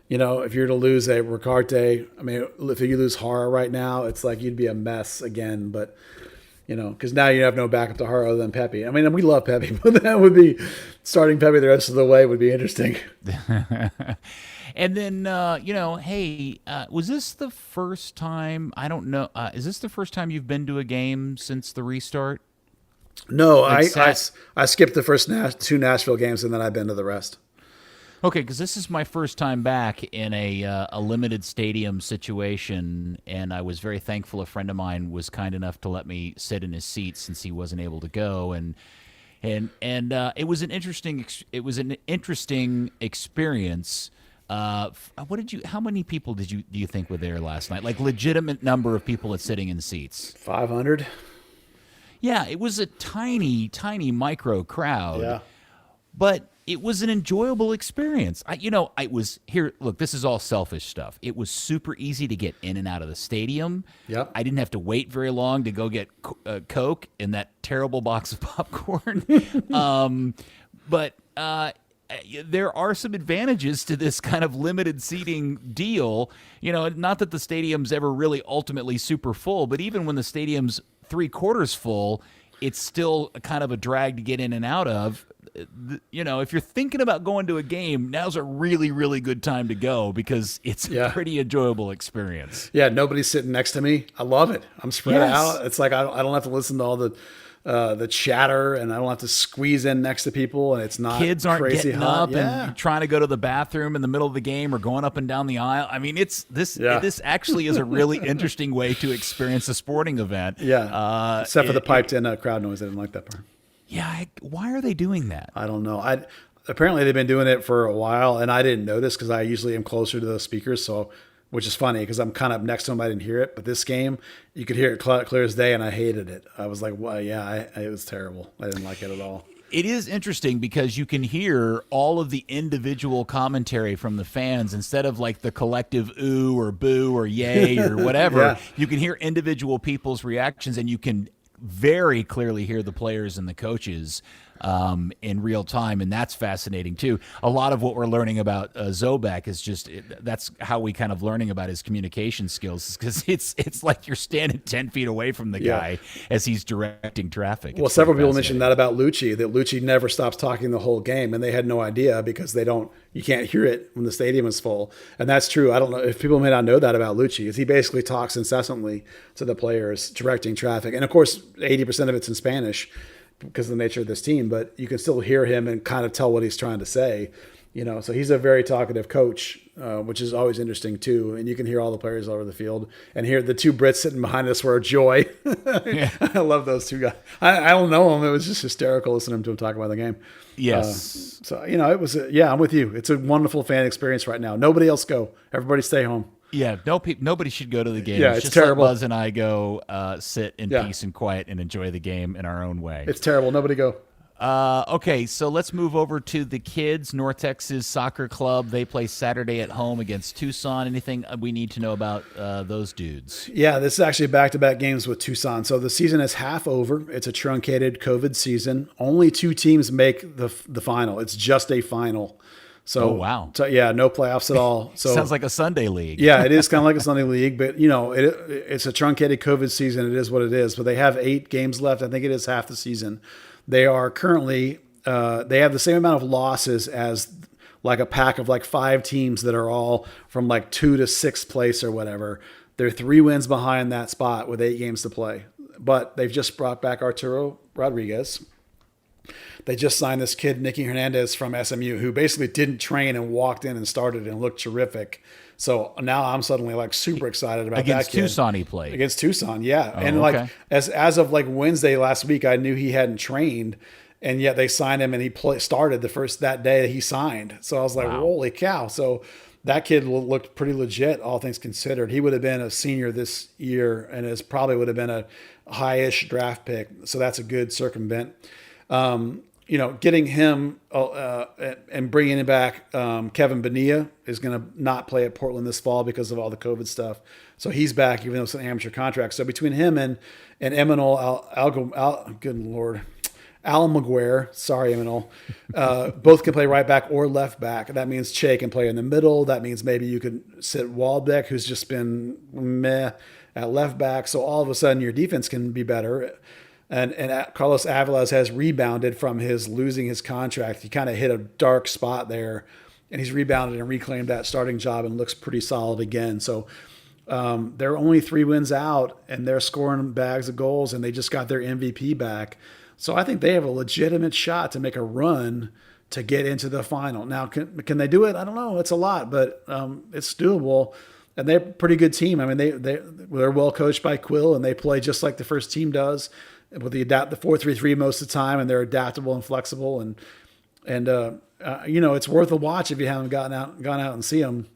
if you were to lose a Ricaurte, I mean, if you lose Hara right now, it's like you'd be a mess again. But, because now you have no backup to Hara other than Pepe. I mean, we love Pepe, but that would be starting Pepe the rest of the way would be interesting. And then, was this the first time? I don't know. Is this the first time you've been to a game since the restart? No, I skipped the first 2 Nashville games, and then I've been to the rest. Okay, because this is my first time back in a limited stadium situation, and I was very thankful a friend of mine was kind enough to let me sit in his seat since he wasn't able to go, and it was an interesting experience. How many people do you think were there last night? Like legitimate number of people that's sitting in seats? 500. Yeah, it was a tiny micro crowd. Yeah, but it was an enjoyable experience. I was here. Look, this is all selfish stuff. It was super easy to get in and out of the stadium. Yep. I didn't have to wait very long to go get Coke and that terrible box of popcorn. But there are some advantages to this kind of limited seating deal. Not that the stadium's ever really ultimately super full, but even when the stadium's 3/4 full, it's still kind of a drag to get in and out of. If you're thinking about going to a game, now's a really, really good time to go because it's a pretty enjoyable experience. Yeah, nobody's sitting next to me. I love it. I'm spread out. It's like I don't have to listen to all the chatter, and I don't have to squeeze in next to people, and it's not kids aren't crazy getting hot. up and trying to go to the bathroom in the middle of the game or going up and down the aisle. I mean, this actually is a really interesting way to experience a sporting event. Yeah, except for the piped-in crowd noise. I didn't like that part. Yeah, why are they doing that? I don't know. Apparently they've been doing it for a while, and I didn't notice because I usually am closer to the speakers, which is funny because I'm kind of next to them. I didn't hear it, but this game you could hear it clear as day, and I hated it. I was like, well, it was terrible. I didn't like it at all. It is interesting because you can hear all of the individual commentary from the fans instead of like the collective ooh or boo or yay or whatever. You can hear individual people's reactions, and you can very clearly hear the players and the coaches in real time, and that's fascinating too. A lot of what we're learning about Zobek is that's how we kind of learning about his communication skills, because it's like you're standing 10 feet away from the guy as he's directing traffic. Well, several people mentioned that about Lucci, that Lucci never stops talking the whole game, and they had no idea because you can't hear it when the stadium is full. And that's true. I don't know if people may not know that about Lucci, is he basically talks incessantly to the players directing traffic. And of course, 80% of it's in Spanish because of the nature of this team, but you can still hear him and kind of tell what he's trying to say. So he's a very talkative coach, which is always interesting too. And you can hear all the players all over the field, and hear the 2 Brits sitting behind us were a joy. I love those 2 guys. I don't know them. It was just hysterical listening to them talk about the game. Yes. It was, I'm with you. It's a wonderful fan experience right now. Nobody else go. Everybody stay home. Yeah, nobody should go to the game. Yeah, it's just terrible. Let Buzz and I go sit in Yeah. peace and quiet and enjoy the game in our own way. It's terrible. Nobody go. Okay, so let's move over to the kids. North Texas Soccer Club. They play Saturday at home against Tucson. Anything we need to know about those dudes? Yeah, this is actually back-to-back games with Tucson. So the season is half over. It's a truncated COVID season. Only 2 teams make the final. It's just a final. So, Oh, wow. So, yeah, no playoffs at all. So Sounds like a Sunday league. yeah, it is kind of like a Sunday league, but it's a truncated COVID season. It is what it is. But they have 8 games left. I think it is half the season. They are currently they have the same amount of losses as like a pack of like 5 teams that are all from like 2 to 6th place or whatever. They're 3 wins behind that spot with 8 games to play. But they've just brought back Arturo Rodriguez. They just signed this kid, Nicky Hernandez from SMU, who basically didn't train and walked in and started and looked terrific. So now I'm suddenly like super excited about Against that kid. Tucson he played. Against Tucson, yeah. Oh, and okay. like as of like Wednesday last week, I knew he hadn't trained, and yet they signed him and he started that day that he signed. So I was like, Wow. holy cow. So that kid looked pretty legit, all things considered. He would have been a senior this year and probably would have been a high-ish draft pick. So that's a good circumvent. Getting him and bringing back Kevin Bonilla is going to not play at Portland this fall because of all the COVID stuff. So he's back, even though it's an amateur contract. So between him and Eminol Almaguer, sorry, Eminol, both can play right back or left back. That means Che can play in the middle. That means maybe you could sit Walbeck, who's just been meh at left back. So all of a sudden your defense can be better. And Carlos Aviles has rebounded from losing his contract. He kind of hit a dark spot there, and he's rebounded and reclaimed that starting job and looks pretty solid again. So they're only 3 wins out, and they're scoring bags of goals, and they just got their MVP back. So I think they have a legitimate shot to make a run to get into the final. Now, can they do it? I don't know. It's a lot, but it's doable. And they're a pretty good team. I mean, they're well coached by Quill, and they play just like the first team does, with the 4-3-3 most of the time, and they're adaptable and flexible, and it's worth a watch if you haven't gone out and see them.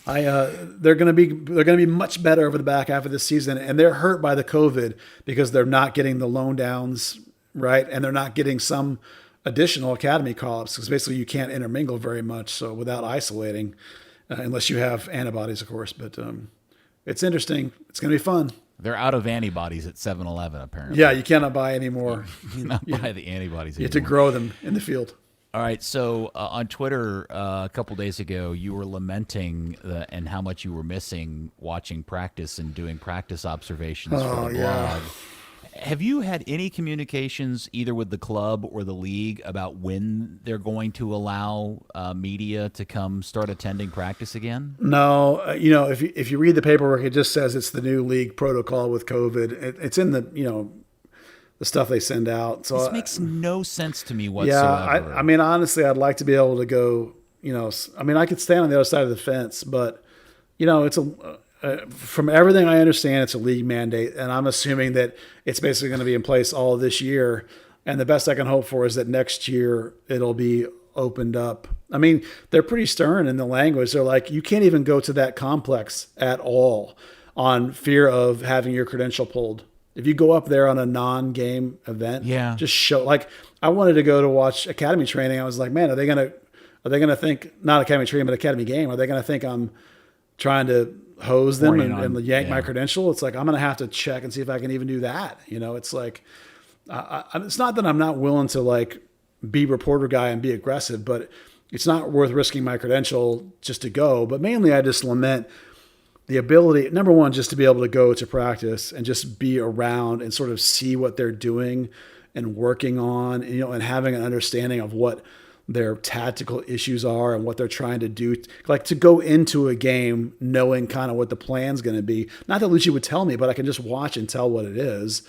They're going to be much better over the back half of this season, and they're hurt by the COVID because they're not getting the loan downs right, and they're not getting some additional academy call-ups because basically you can't intermingle very much, so without isolating, unless you have antibodies, of course. But it's interesting. It's going to be fun. They're out of antibodies at 7-Eleven, apparently. Yeah, you cannot buy any more. You cannot buy the antibodies You anymore. have to grow them in the field. All right, so on Twitter a couple days ago, you were lamenting and how much you were missing watching practice and doing practice observations for the blog. Have you had any communications either with the club or the league about when they're going to allow media to come start attending practice again? No, if you read the paperwork, it just says it's the new league protocol with COVID. It's in the stuff they send out. So This makes no sense to me whatsoever. Yeah, I mean, honestly, I'd like to be able to go. I could stand on the other side of the fence, but it's from everything I understand, it's a league mandate, and I'm assuming that it's basically going to be in place all this year. And the best I can hope for is that next year it'll be opened up. I mean, they're pretty stern in the language. They're like, you can't even go to that complex at all on fear of having your credential pulled. If you go up there on a non-game event, just show. Like, I wanted to go to watch academy training. I was like, man, are they gonna think, not academy training, but academy game? Are they gonna think I'm trying to hose them and yank my credential? It's like, I'm going to have to check and see if I can even do that. It's like, it's not that I'm not willing to like be reporter guy and be aggressive, but it's not worth risking my credential just to go. But mainly I just lament the ability, number one, just to be able to go to practice and just be around and sort of see what they're doing and working on, and having an understanding of what their tactical issues are and what they're trying to do. Like, to go into a game knowing kind of what the plan's going to be. Not that Lucci would tell me, but I can just watch and tell what it is,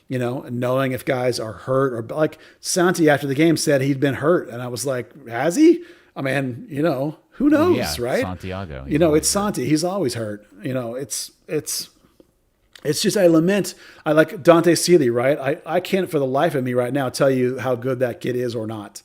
and knowing if guys are hurt, or like Santi after the game said he'd been hurt. And I was like, has he? I mean, who knows, right? Santiago. It's Santi. He's always hurt. It's just, I like Dante Seeley, right? I can't for the life of me right now tell you how good that kid is or not.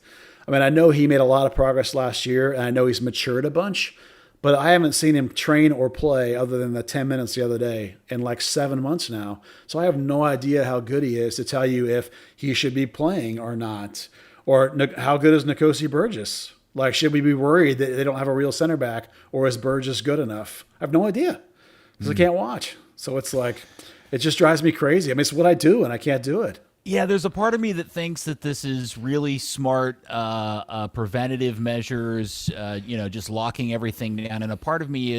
I mean, I know he made a lot of progress last year, and I know he's matured a bunch, but I haven't seen him train or play other than the 10 minutes the other day in like 7 months now. So I have no idea how good he is to tell you if he should be playing or not. Or how good is Nkosi Burgess? Like, should we be worried that they don't have a real center back, or is Burgess good enough? I have no idea because I can't watch. So it's like, it just drives me crazy. I mean, it's what I do, and I can't do it. Yeah, there's a part of me that thinks that this is really smart preventative measures, just locking everything down, and a part of me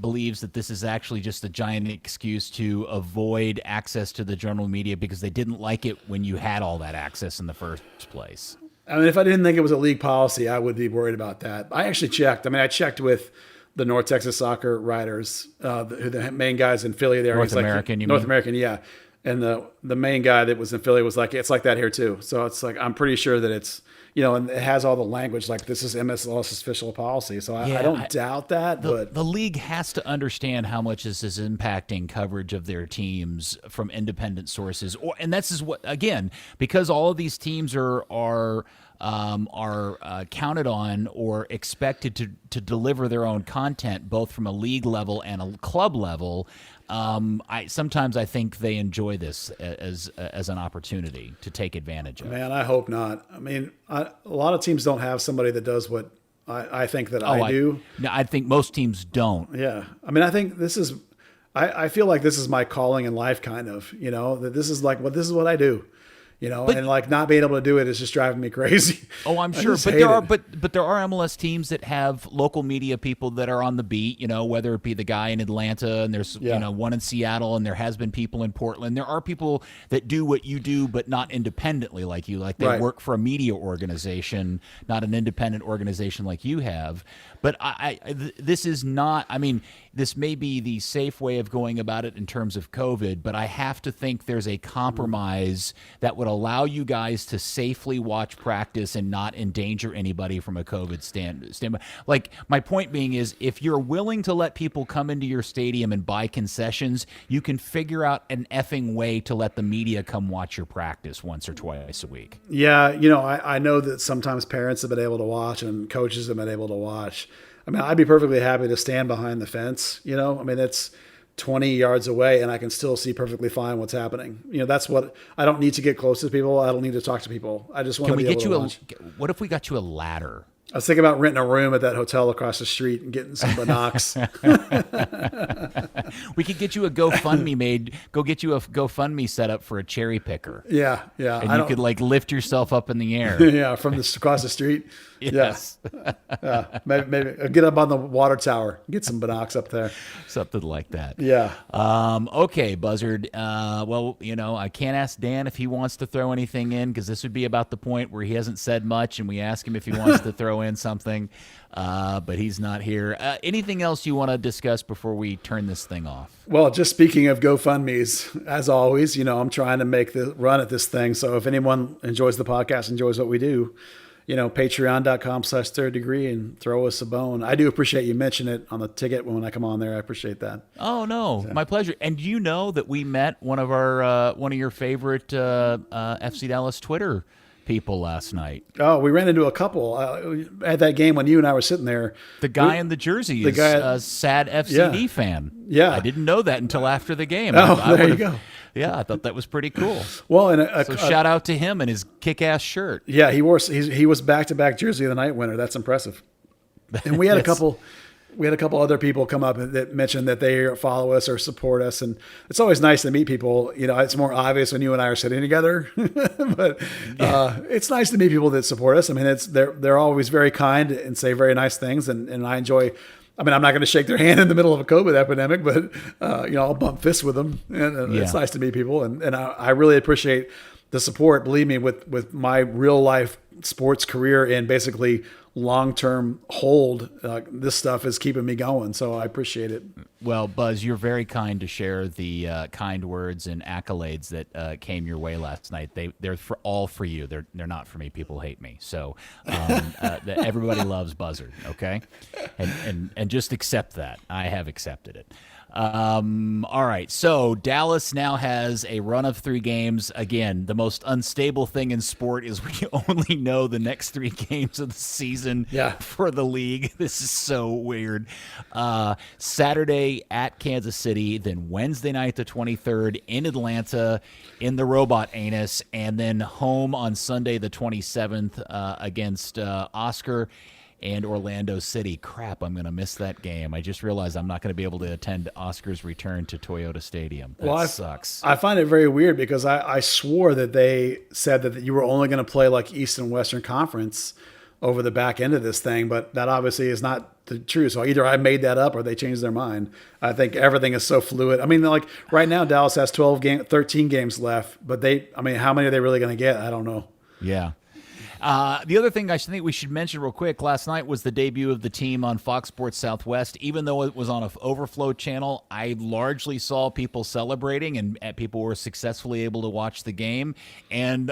believes that this is actually just a giant excuse to avoid access to the general media because they didn't like it when you had all that access in the first place. I mean, if I didn't think it was a league policy, I would be worried about that. I actually checked. I mean, I checked with the North Texas soccer writers, the main guys in Philly there. North American, North American, yeah. And the main guy that was in Philly was like, it's like that here too. So it's like, I'm pretty sure that it's, and it has all the language like this is MSLS's official policy. So I don't doubt that. But the league has to understand how much this is impacting coverage of their teams from independent sources. And this is what, again, because all of these teams are counted on or expected to deliver their own content, both from a league level and a club level. Sometimes I think they enjoy this as an opportunity to take advantage of. Man, I hope not. I mean, a lot of teams don't have somebody that does what I think that I do. No, I think most teams don't. Yeah. I mean, I think this is, I feel like this is my calling in life, kind of, that this is like, this is what I do. And like not being able to do it is just driving me crazy. Oh, I'm sure. But there are MLS teams that have local media people that are on the beat, whether it be the guy in Atlanta and there's, one in Seattle and there has been people in Portland. There are people that do what you do, but not independently like you. Like they work for a media organization, not an independent organization like you have. But this is not, I mean, this may be the safe way of going about it in terms of COVID, but I have to think there's a compromise that would allow you guys to safely watch practice and not endanger anybody from a COVID standpoint. Like, my point being is, if you're willing to let people come into your stadium and buy concessions, you can figure out an effing way to let the media come watch your practice once or twice a week. Yeah, I know that sometimes parents have been able to watch and coaches have been able to watch. I mean, I'd be perfectly happy to stand behind the fence, I mean, it's 20 yards away and I can still see perfectly fine what's happening. That's what, I don't need to get close to people. I don't need to talk to people. I just want to be able to watch. What if we got you a ladder? I was thinking about renting a room at that hotel across the street and getting some binocs. We could get you a GoFundMe made. Go get you a GoFundMe set up for a cherry picker. Yeah. And you could like lift yourself up in the air. Yeah, from across the street. Yes. Yeah. Maybe get up on the water tower. Get some binocs up there. Something like that. Yeah. Okay, Buzzard. Well, I can't ask Dan if he wants to throw anything in because this would be about the point where he hasn't said much and we ask him if he wants to throw in something, but he's not here. Anything else you want to discuss before we turn this thing off? Well, just speaking of GoFundMes, as always, I'm trying to make the run at this thing. So if anyone enjoys the podcast, enjoys what we do, patreon.com/third degree and throw us a bone. I do appreciate you mentioning it on the ticket when I come on there. I appreciate that. Oh, no, my pleasure. And do you know that we met one of your favorite FC Dallas Twitter people last night? Oh, we ran into a couple at that game when you and I were sitting there. The guy in the jersey is a sad FCD fan. Yeah. I didn't know that until after the game. Oh, there you go. Yeah, I thought that was pretty cool. Well, and so shout out to him and his kick-ass shirt. Yeah, he was back-to-back jersey of the night winner. That's impressive. And we had a couple other people come up that mentioned that they follow us or support us, and it's always nice to meet people. It's more obvious when you and I are sitting together, but it's nice to meet people that support us. I mean, they're always very kind and say very nice things, and I enjoy. I mean, I'm not going to shake their hand in the middle of a COVID epidemic, but I'll bump fists with them, and it's nice to meet people, and I really appreciate the support. Believe me, with my real life sports career and basically long-term hold, this stuff is keeping me going, so I appreciate it. Well, Buzz, you're very kind to share the kind words and accolades that came your way last night. They're all for you. They're not for me. People hate me. So everybody loves Buzzard, okay? And just accept that. I have accepted it. All right. So Dallas now has a run of 3 games. Again, the most unstable thing in sport is we only know the next 3 games of the season for the league. This is so weird. Saturday at Kansas City, then Wednesday night the 23rd in Atlanta in the Robot Anus, and then home on Sunday the 27th against Oscar and Orlando City. Crap, I'm going to miss that game. I just realized I'm not going to be able to attend Oscar's return to Toyota Stadium. That sucks. I find it very weird because I swore that they said that you were only going to play like East and Western Conference over the back end of this thing, but that obviously is not the truth. So either I made that up or they changed their mind. I think everything is so fluid. I mean, like right now, Dallas has 13 games left, but how many are they really going to get? I don't know. Yeah. The other thing I think we should mention real quick, last night was the debut of the team on Fox Sports Southwest. Even though it was on an overflow channel, I largely saw people celebrating and people were successfully able to watch the game. And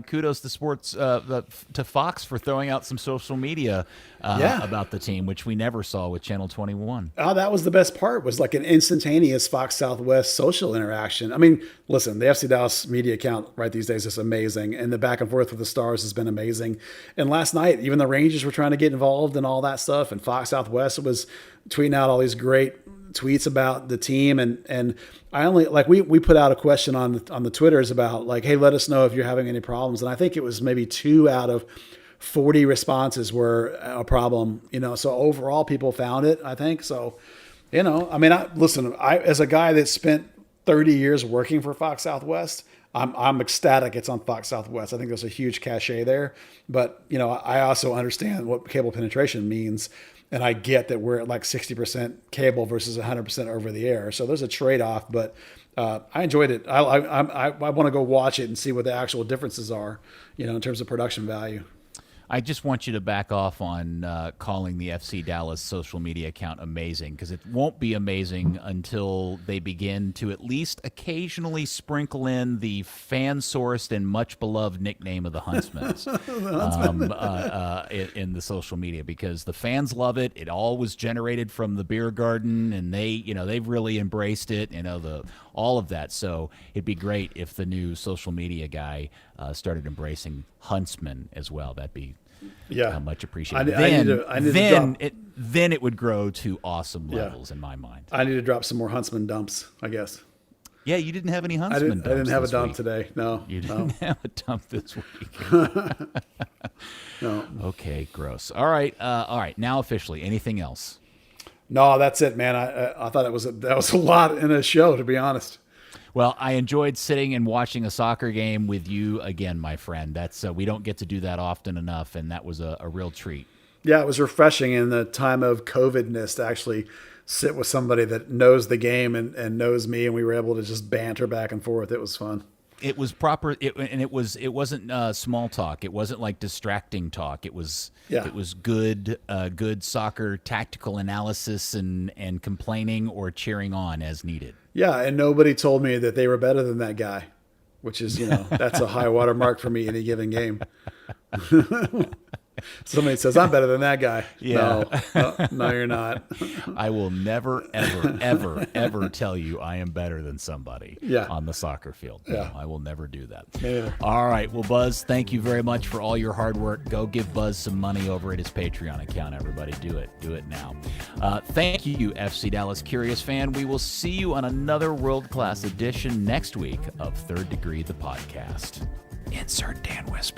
kudos to Fox for throwing out some social media about the team, which we never saw with Channel 21. Oh, that was the best part, was like an instantaneous Fox Southwest social interaction. I mean, listen, the FC Dallas media account right these days is amazing, and the back and forth with the Stars has been amazing. And last night, even the Rangers were trying to get involved and all that stuff, and Fox Southwest was tweeting out all these great tweets about the team. And I only, like, we put out a question on the Twitters about, like, hey, let us know if you're having any problems. And I think it was maybe 2 out of 40 responses were a problem, so overall people found it, I think. So, I mean, I as a guy that spent 30 years working for Fox Southwest, I'm ecstatic it's on Fox Southwest. I think there's a huge cachet there, but I also understand what cable penetration means, and I get that we're at like 60% cable versus 100% over the air. So there's a trade-off, but I enjoyed it. I want to go watch it and see what the actual differences are, in terms of production value. I just want you to back off on calling the FC Dallas social media account amazing, because it won't be amazing until they begin to at least occasionally sprinkle in the fan-sourced and much-beloved nickname of the Huntsmen in the social media, because the fans love it. It all was generated from the beer garden, and they've really embraced it, all of that. So it'd be great if the new social media guy started embracing Huntsman as well. That'd be much appreciated. Then it would grow to awesome levels in my mind. I need to drop some more Huntsman dumps, I guess. Yeah, you didn't have any Huntsman dumps. I didn't have a dump week. Today. No. You didn't have a dump this week. No. Okay, gross. All right. Now officially, anything else? No, that's it, man. I thought that was a lot in a show, to be honest. Well, I enjoyed sitting and watching a soccer game with you again, my friend. That's we don't get to do that often enough, and that was a real treat. Yeah, it was refreshing in the time of COVID-ness to actually sit with somebody that knows the game and knows me, and we were able to just banter back and forth. It was fun. It was proper, it wasn't small talk. It wasn't like distracting talk. It was good soccer tactical analysis and complaining or cheering on as needed. Yeah, and nobody told me that they were better than that guy, which is, that's a high water mark for me in a given game. Somebody says, I'm better than that guy. Yeah. No, you're not. I will never, ever, ever, ever tell you I am better than somebody on the soccer field. No, I will never do that. Yeah. All right. Well, Buzz, thank you very much for all your hard work. Go give Buzz some money over at his Patreon account, everybody. Do it. Do it now. Thank you, FC Dallas Curious fan. We will see you on another world-class edition next week of Third Degree, the podcast. Insert Dan Whisper.